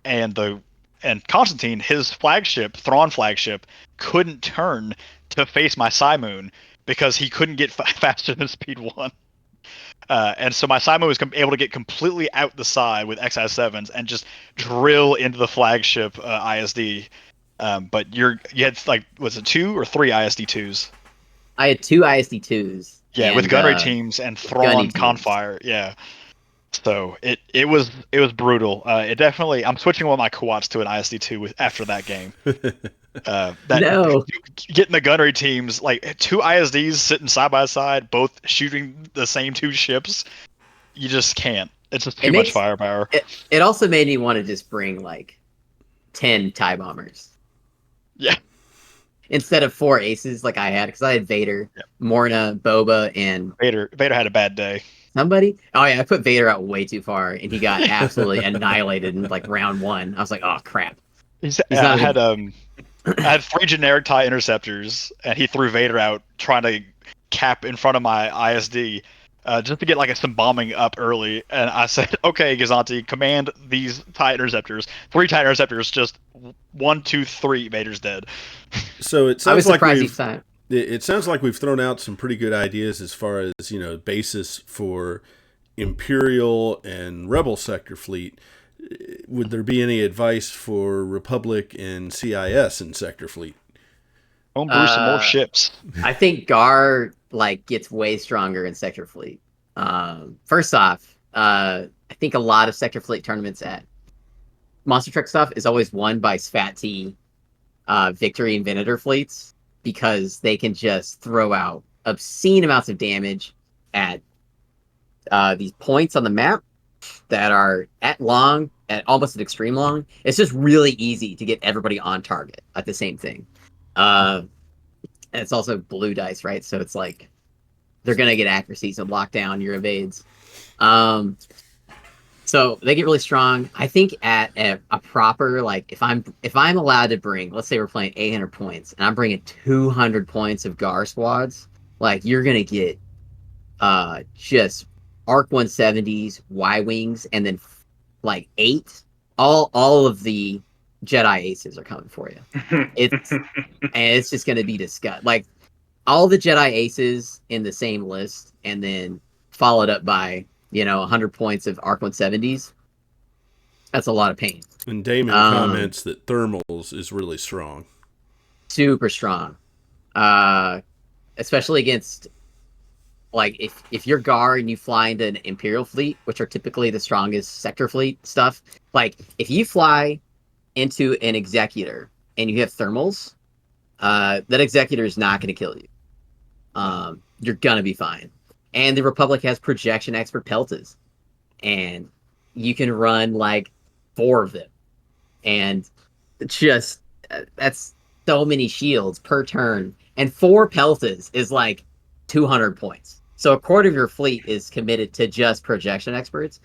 Speaker 2: and Constantine, his flagship, Thrawn flagship, couldn't turn to face my Simoon because he couldn't get faster than speed 1. And so my Simoon was able to get completely out the side with XI7s and just drill into the flagship ISD. But you had like, was it 2 or 3 ISD2s?
Speaker 3: I had 2 ISD2s.
Speaker 2: Yeah,
Speaker 3: and,
Speaker 2: with gunnery teams and Thrawn Confire. Yeah. So it was brutal. It definitely, I'm switching one of my Kuats to an ISD2 after that game. Getting the gunnery teams, like 2 ISDs sitting side by side, both shooting the same 2 ships, you just can't. It's just too much firepower.
Speaker 3: It also made me want to just bring like 10 TIE bombers.
Speaker 2: Yeah.
Speaker 3: Instead of 4 aces like I had, because I had Vader, Morna, Boba, and
Speaker 2: Vader had a bad day.
Speaker 3: Somebody? Oh yeah, I put Vader out way too far, and he got absolutely annihilated in like round 1. I was like, oh crap.
Speaker 2: I had 3 generic TIE interceptors, and he threw Vader out trying to cap in front of my ISD. just to get like some bombing up early. And I said, okay, Gazanti, command these TIE interceptors. 3 TIE interceptors, just 1, 2, 3 Vader's dead.
Speaker 1: So it
Speaker 3: I was
Speaker 1: sounds like
Speaker 3: surprised each time.
Speaker 1: it sounds like we've thrown out some pretty good ideas as far as basis for Imperial and Rebel sector fleet. Would there be any advice for Republic and CIS in sector fleet?
Speaker 2: Homebrew some more ships.
Speaker 3: I think Gar gets way stronger in sector fleet. First off, I think a lot of sector fleet tournaments at Monster Truck stuff is always won by SFAT-T, Victory and Venator fleets, because they can just throw out obscene amounts of damage at these points on the map that are at almost at extreme long. It's just really easy to get everybody on target at the same thing. And it's also blue dice, right? So it's like they're gonna get accuracy, so lock down your evades. So they get really strong. I think at a proper, if I'm allowed to bring, let's say we're playing 800 points and I'm bringing 200 points of Gar squads, you're gonna get just Arc 170s, Y-wings, and then 8. All of the Jedi aces are coming for you. It's just gonna be disgusting. All the Jedi aces in the same list, and then followed up by 100 points of Arc 170s. That's a lot of pain.
Speaker 1: And Damon comments that thermals is really strong.
Speaker 3: Super strong. Especially against if you're Gar and you fly into an Imperial fleet, which are typically the strongest sector fleet stuff, if you fly into an Executor and you have thermals, that Executor is not going to kill you. You're going to be fine. And the Republic has projection expert peltas, and you can run 4 of them, and just that's so many shields per turn, and 4 peltas is 200 points. So a quarter of your fleet is committed to just projection experts,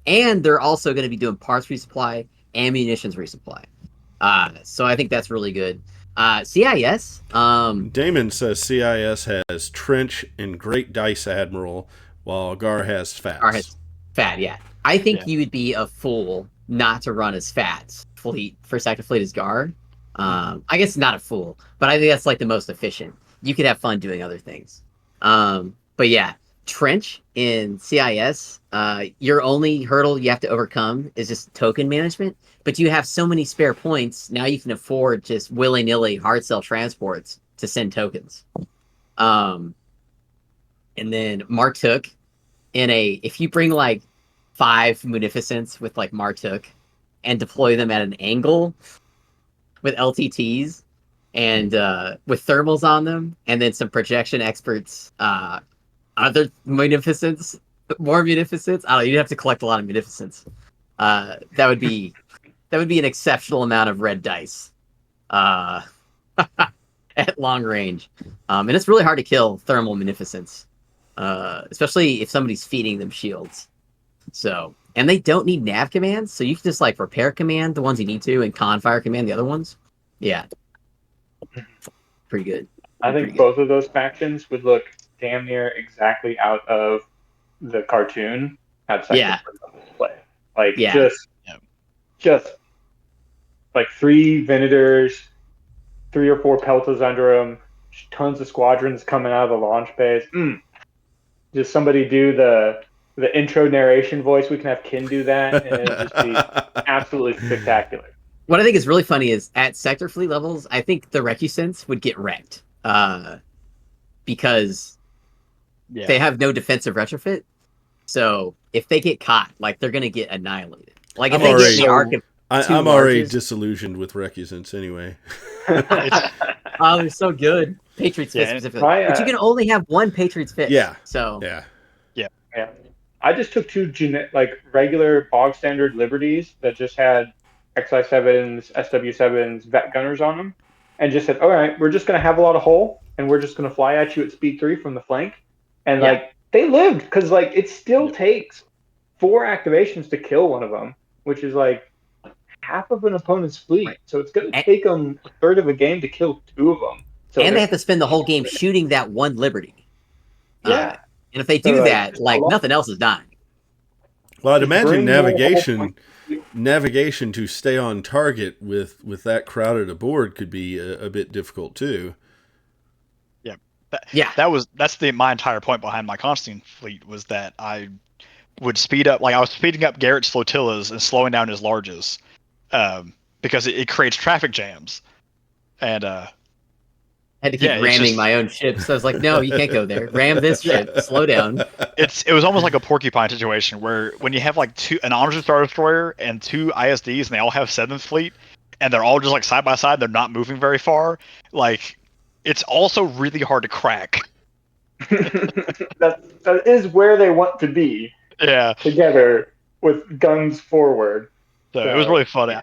Speaker 3: and they're also going to be doing parts resupply and munitions resupply. So I think that's really good. CIS.
Speaker 1: Damon says CIS has Trench and Great Dice Admiral, while Gar has Fats.
Speaker 3: Gar has Fat, yeah. I think you would be a fool not to run as Fats fleet for sector fleet as Gar. I guess not a fool, but I think that's the most efficient. You could have fun doing other things. But yeah, Trench in CIS, your only hurdle you have to overcome is just token management. But you have so many spare points, now you can afford just willy-nilly hard sell transports to send tokens. And then Martuk if you bring 5 Munificents with Martuk and deploy them at an angle with LTTs and with thermals on them, and then some projection experts, other Munificents, more Munificents. I don't know, you'd have to collect a lot of Munificents. That would be an exceptional amount of red dice at long range. And it's really hard to kill thermal Munificents, especially if somebody's feeding them shields. So, and they don't need nav commands, so you can just repair command the ones you need to and con fire command the other ones. Yeah. Pretty good.
Speaker 4: I think both of those factions would look damn near exactly out of the cartoon at second play. Just 3 Venators, 3 or 4 Peltas under them, tons of squadrons coming out of the launch base. Just somebody do the intro narration voice. We can have Ken do that, and it'll just be absolutely spectacular.
Speaker 3: What I think is really funny is at sector fleet levels, I think the Recusants would get wrecked because they have no defensive retrofit. So if they get caught, they're going to get annihilated.
Speaker 1: I'm already disillusioned with Recusants anyway.
Speaker 3: Oh, they're so good. Patriots Fist specifically. But you can only have 1 Patriots Fist.
Speaker 1: Yeah.
Speaker 3: So
Speaker 1: Yeah.
Speaker 4: I just took 2 regular bog standard Liberties that just had XI7s, SW7s, Vet Gunners on them, and just said, all right, we're just going to have a lot of hull, and we're just going to fly at you at speed 3 from the flank. And they lived, because it still takes 4 activations to kill one of them, which is half of an opponent's fleet. Right. So it's going to take them a third of a game to kill 2 of them. So
Speaker 3: and they have to spend the whole game shooting that 1 Liberty.
Speaker 4: Yeah.
Speaker 3: And if they do that, like nothing else is dying.
Speaker 1: Well, I'd
Speaker 4: Just
Speaker 1: imagine
Speaker 4: bring more
Speaker 1: navigation to stay on target with that crowded aboard could be a bit difficult too.
Speaker 2: Yeah, that's my entire point behind my Constantine fleet was that I would speed up, like I was speeding up Garrett's flotillas and slowing down his larges, because it creates traffic jams, and
Speaker 3: I had to keep ramming my own ships. So I was like, no, you can't go there. Ram this ship. Slow down.
Speaker 2: it was almost like a porcupine situation where when you have like an Honors Star Destroyer and two ISDs and they all have 7th Fleet and they're all just like side by side, they're not moving very far. Like it's also really hard to crack.
Speaker 4: that is where they want to be.
Speaker 2: Yeah.
Speaker 4: Together with guns forward.
Speaker 2: So it was really funny.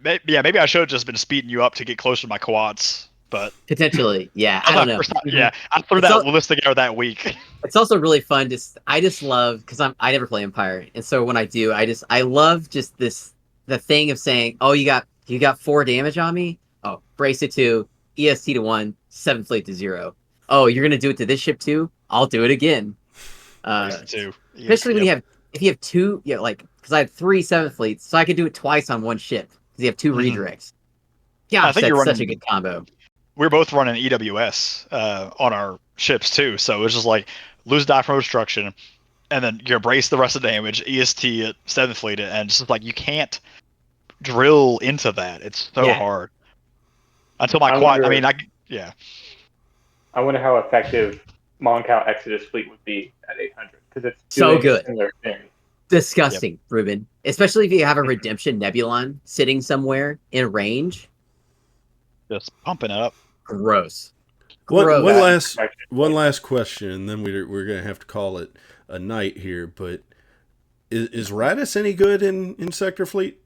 Speaker 2: Maybe I should have just been speeding you up to get closer to my quads, but
Speaker 3: potentially, yeah. I don't know.
Speaker 2: Yeah, I threw that list together that week.
Speaker 3: It's also really fun. I just love because I never play Empire, and so when I do, I love just the thing of saying, oh, you got 4 damage on me. Oh, brace it to EST to 1, 7th Fleet to 0. Oh, you're gonna do it to this ship too? I'll do it again.
Speaker 2: Too.
Speaker 3: Especially when if you have 2, like because I had 3 7th Fleets, so I could do it twice on one ship because you have 2 redirects. Yeah, I think that's such a good combo.
Speaker 2: We're both running EWS on our ships too, so it's just like lose die from obstruction, and then you brace the rest of the damage, EST at 7th Fleet, and it's just like you can't drill into that. It's so hard. Until my quad,
Speaker 4: I wonder how effective Moncal Exodus fleet would be at 800 because it's
Speaker 3: so good.
Speaker 4: Thing.
Speaker 3: Disgusting, Ruben. Especially if you have a Redemption Nebulon sitting somewhere in range.
Speaker 2: Just pumping up.
Speaker 3: Gross.
Speaker 1: One last question, and then we're going to have to call it a night here. But is Radis any good in Sector Fleet?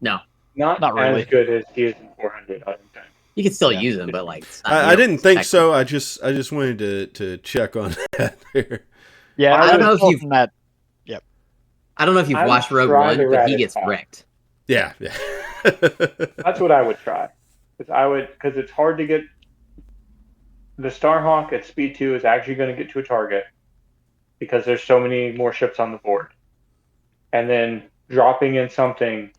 Speaker 3: No,
Speaker 4: not really as good as he is in 400. I think.
Speaker 3: You can still use them, but like
Speaker 1: I didn't think so. I just wanted to check on that here.
Speaker 2: Yeah,
Speaker 3: I don't know if you've
Speaker 2: that.
Speaker 3: Yep. I don't know if you've watched Rogue One, but he gets wrecked.
Speaker 1: Yeah.
Speaker 4: That's what I would try. Because it's hard to get the Starhawk at speed 2 is actually going to get to a target because there's so many more ships on the board. And then dropping in something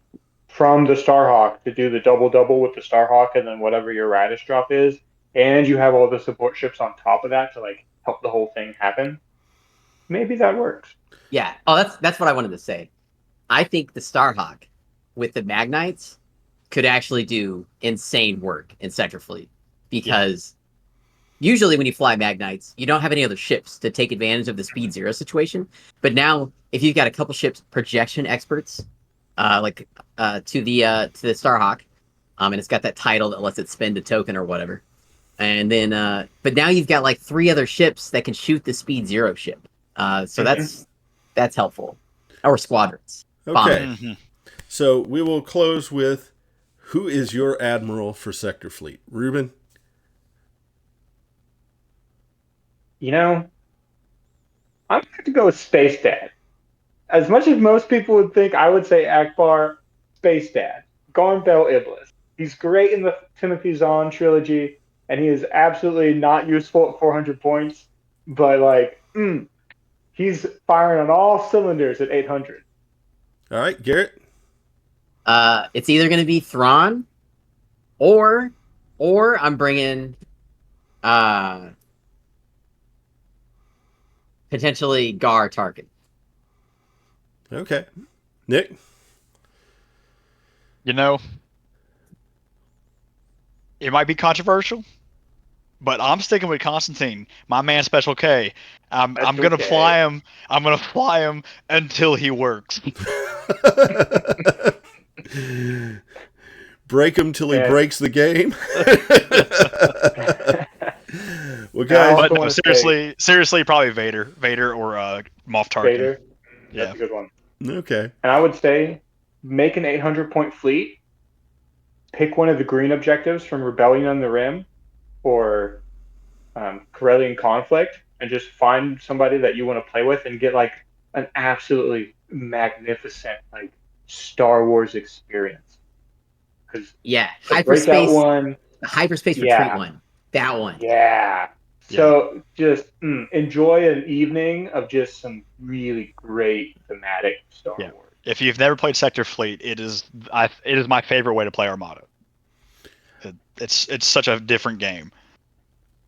Speaker 4: from the Starhawk to do the double with the Starhawk and then whatever your Radish drop is, and you have all the support ships on top of that to like help the whole thing happen. Maybe that works.
Speaker 3: Yeah. Oh, that's what I wanted to say. I think the Starhawk with the Magnites could actually do insane work in Sector Fleet because usually when you fly Magnites, you don't have any other ships to take advantage of the speed 0 situation. But now, if you've got a couple ships projection experts, to the Starhawk, and it's got that title that lets it spend a token or whatever, and then but now you've got like 3 other ships that can shoot the speed 0 ship. So that's helpful, or squadrons.
Speaker 1: Okay, so we will close with. Who is your admiral for Sector Fleet? Ruben?
Speaker 4: I'm going to go with Space Dad. As much as most people would think, I would say Akbar, Space Dad. Garn Bell Iblis. He's great in the Timothy Zahn trilogy, and he is absolutely not useful at 400 points, but he's firing on all cylinders at 800.
Speaker 1: All right, Garrett?
Speaker 3: It's either going to be Thrawn, or I'm bringing potentially Gar Tarkin.
Speaker 1: Okay, Nick.
Speaker 2: It might be controversial, but I'm sticking with Constantine, my man, Special K. I'm gonna fly him. I'm gonna fly him until he works.
Speaker 1: Break him till he breaks the game. Well, guys,
Speaker 2: but no, seriously, probably Vader or Moff Tarkin.
Speaker 4: Vader, that's a good one.
Speaker 1: Okay,
Speaker 4: and I would say make an 800-point fleet. Pick one of the green objectives from Rebellion on the Rim or Corellian Conflict, and just find somebody that you want to play with and get like an absolutely magnificent Star Wars experience.
Speaker 3: Hyperspace
Speaker 4: one,
Speaker 3: the hyperspace retreat one. That one.
Speaker 4: Yeah, So just enjoy an evening of just some really great thematic Star Wars.
Speaker 2: If you've never played Sector Fleet, it is my favorite way to play Armada. It's such a different game.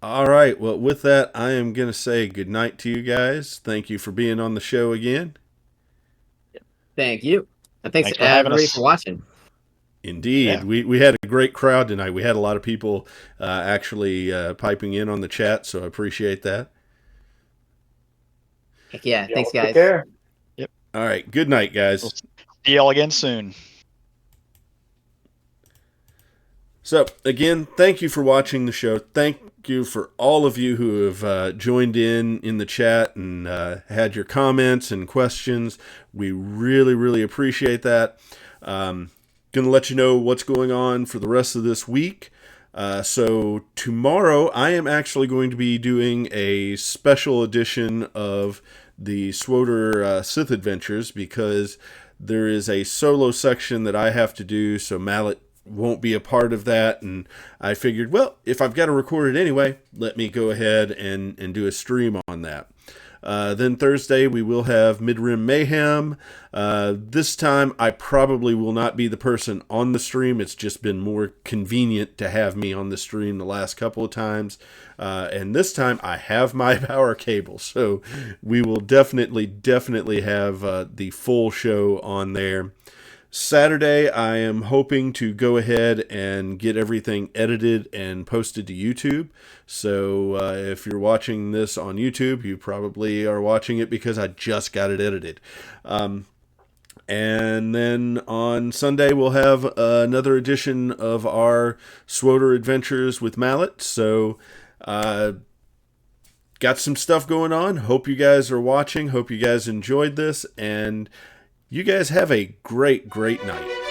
Speaker 1: All right. Well, with that, I am going to say goodnight to you guys. Thank you for being on the show again.
Speaker 3: Thank you. And thanks
Speaker 2: for having
Speaker 3: everybody
Speaker 2: us.
Speaker 3: for watching.
Speaker 1: Indeed.
Speaker 2: Yeah.
Speaker 1: We had a great crowd tonight. We had a lot of people actually piping in on the chat, so I appreciate that.
Speaker 3: Heck yeah. Thanks,
Speaker 4: Take
Speaker 3: guys.
Speaker 4: care.
Speaker 1: All right. Good night, guys.
Speaker 2: We'll see y'all again soon.
Speaker 1: So, again, thank you for watching the show. Thank you for all of you who have joined in the chat and had your comments and questions. We really, really appreciate that. Going to let you know what's going on for the rest of this week. So tomorrow, I am actually going to be doing a special edition of the SWOTR Sith Adventures because there is a solo section that I have to do, so Mallet won't be a part of that, and I figured, well, if I've got to record it anyway, let me go ahead and do a stream on that. Then Thursday we will have Mid-Rim Mayhem. This time I probably will not be the person on the stream. It's just been more convenient to have me on the stream the last couple of times. And this time I have my power cable, so we will definitely have the full show on there. Saturday, I am hoping to go ahead and get everything edited and posted to YouTube. So if you're watching this on YouTube, you probably are watching it because I just got it edited. And then on Sunday, we'll have another edition of our SWOTR Adventures with Mallet. So got some stuff going on. Hope you guys are watching. Hope you guys enjoyed this. And you guys have a great night.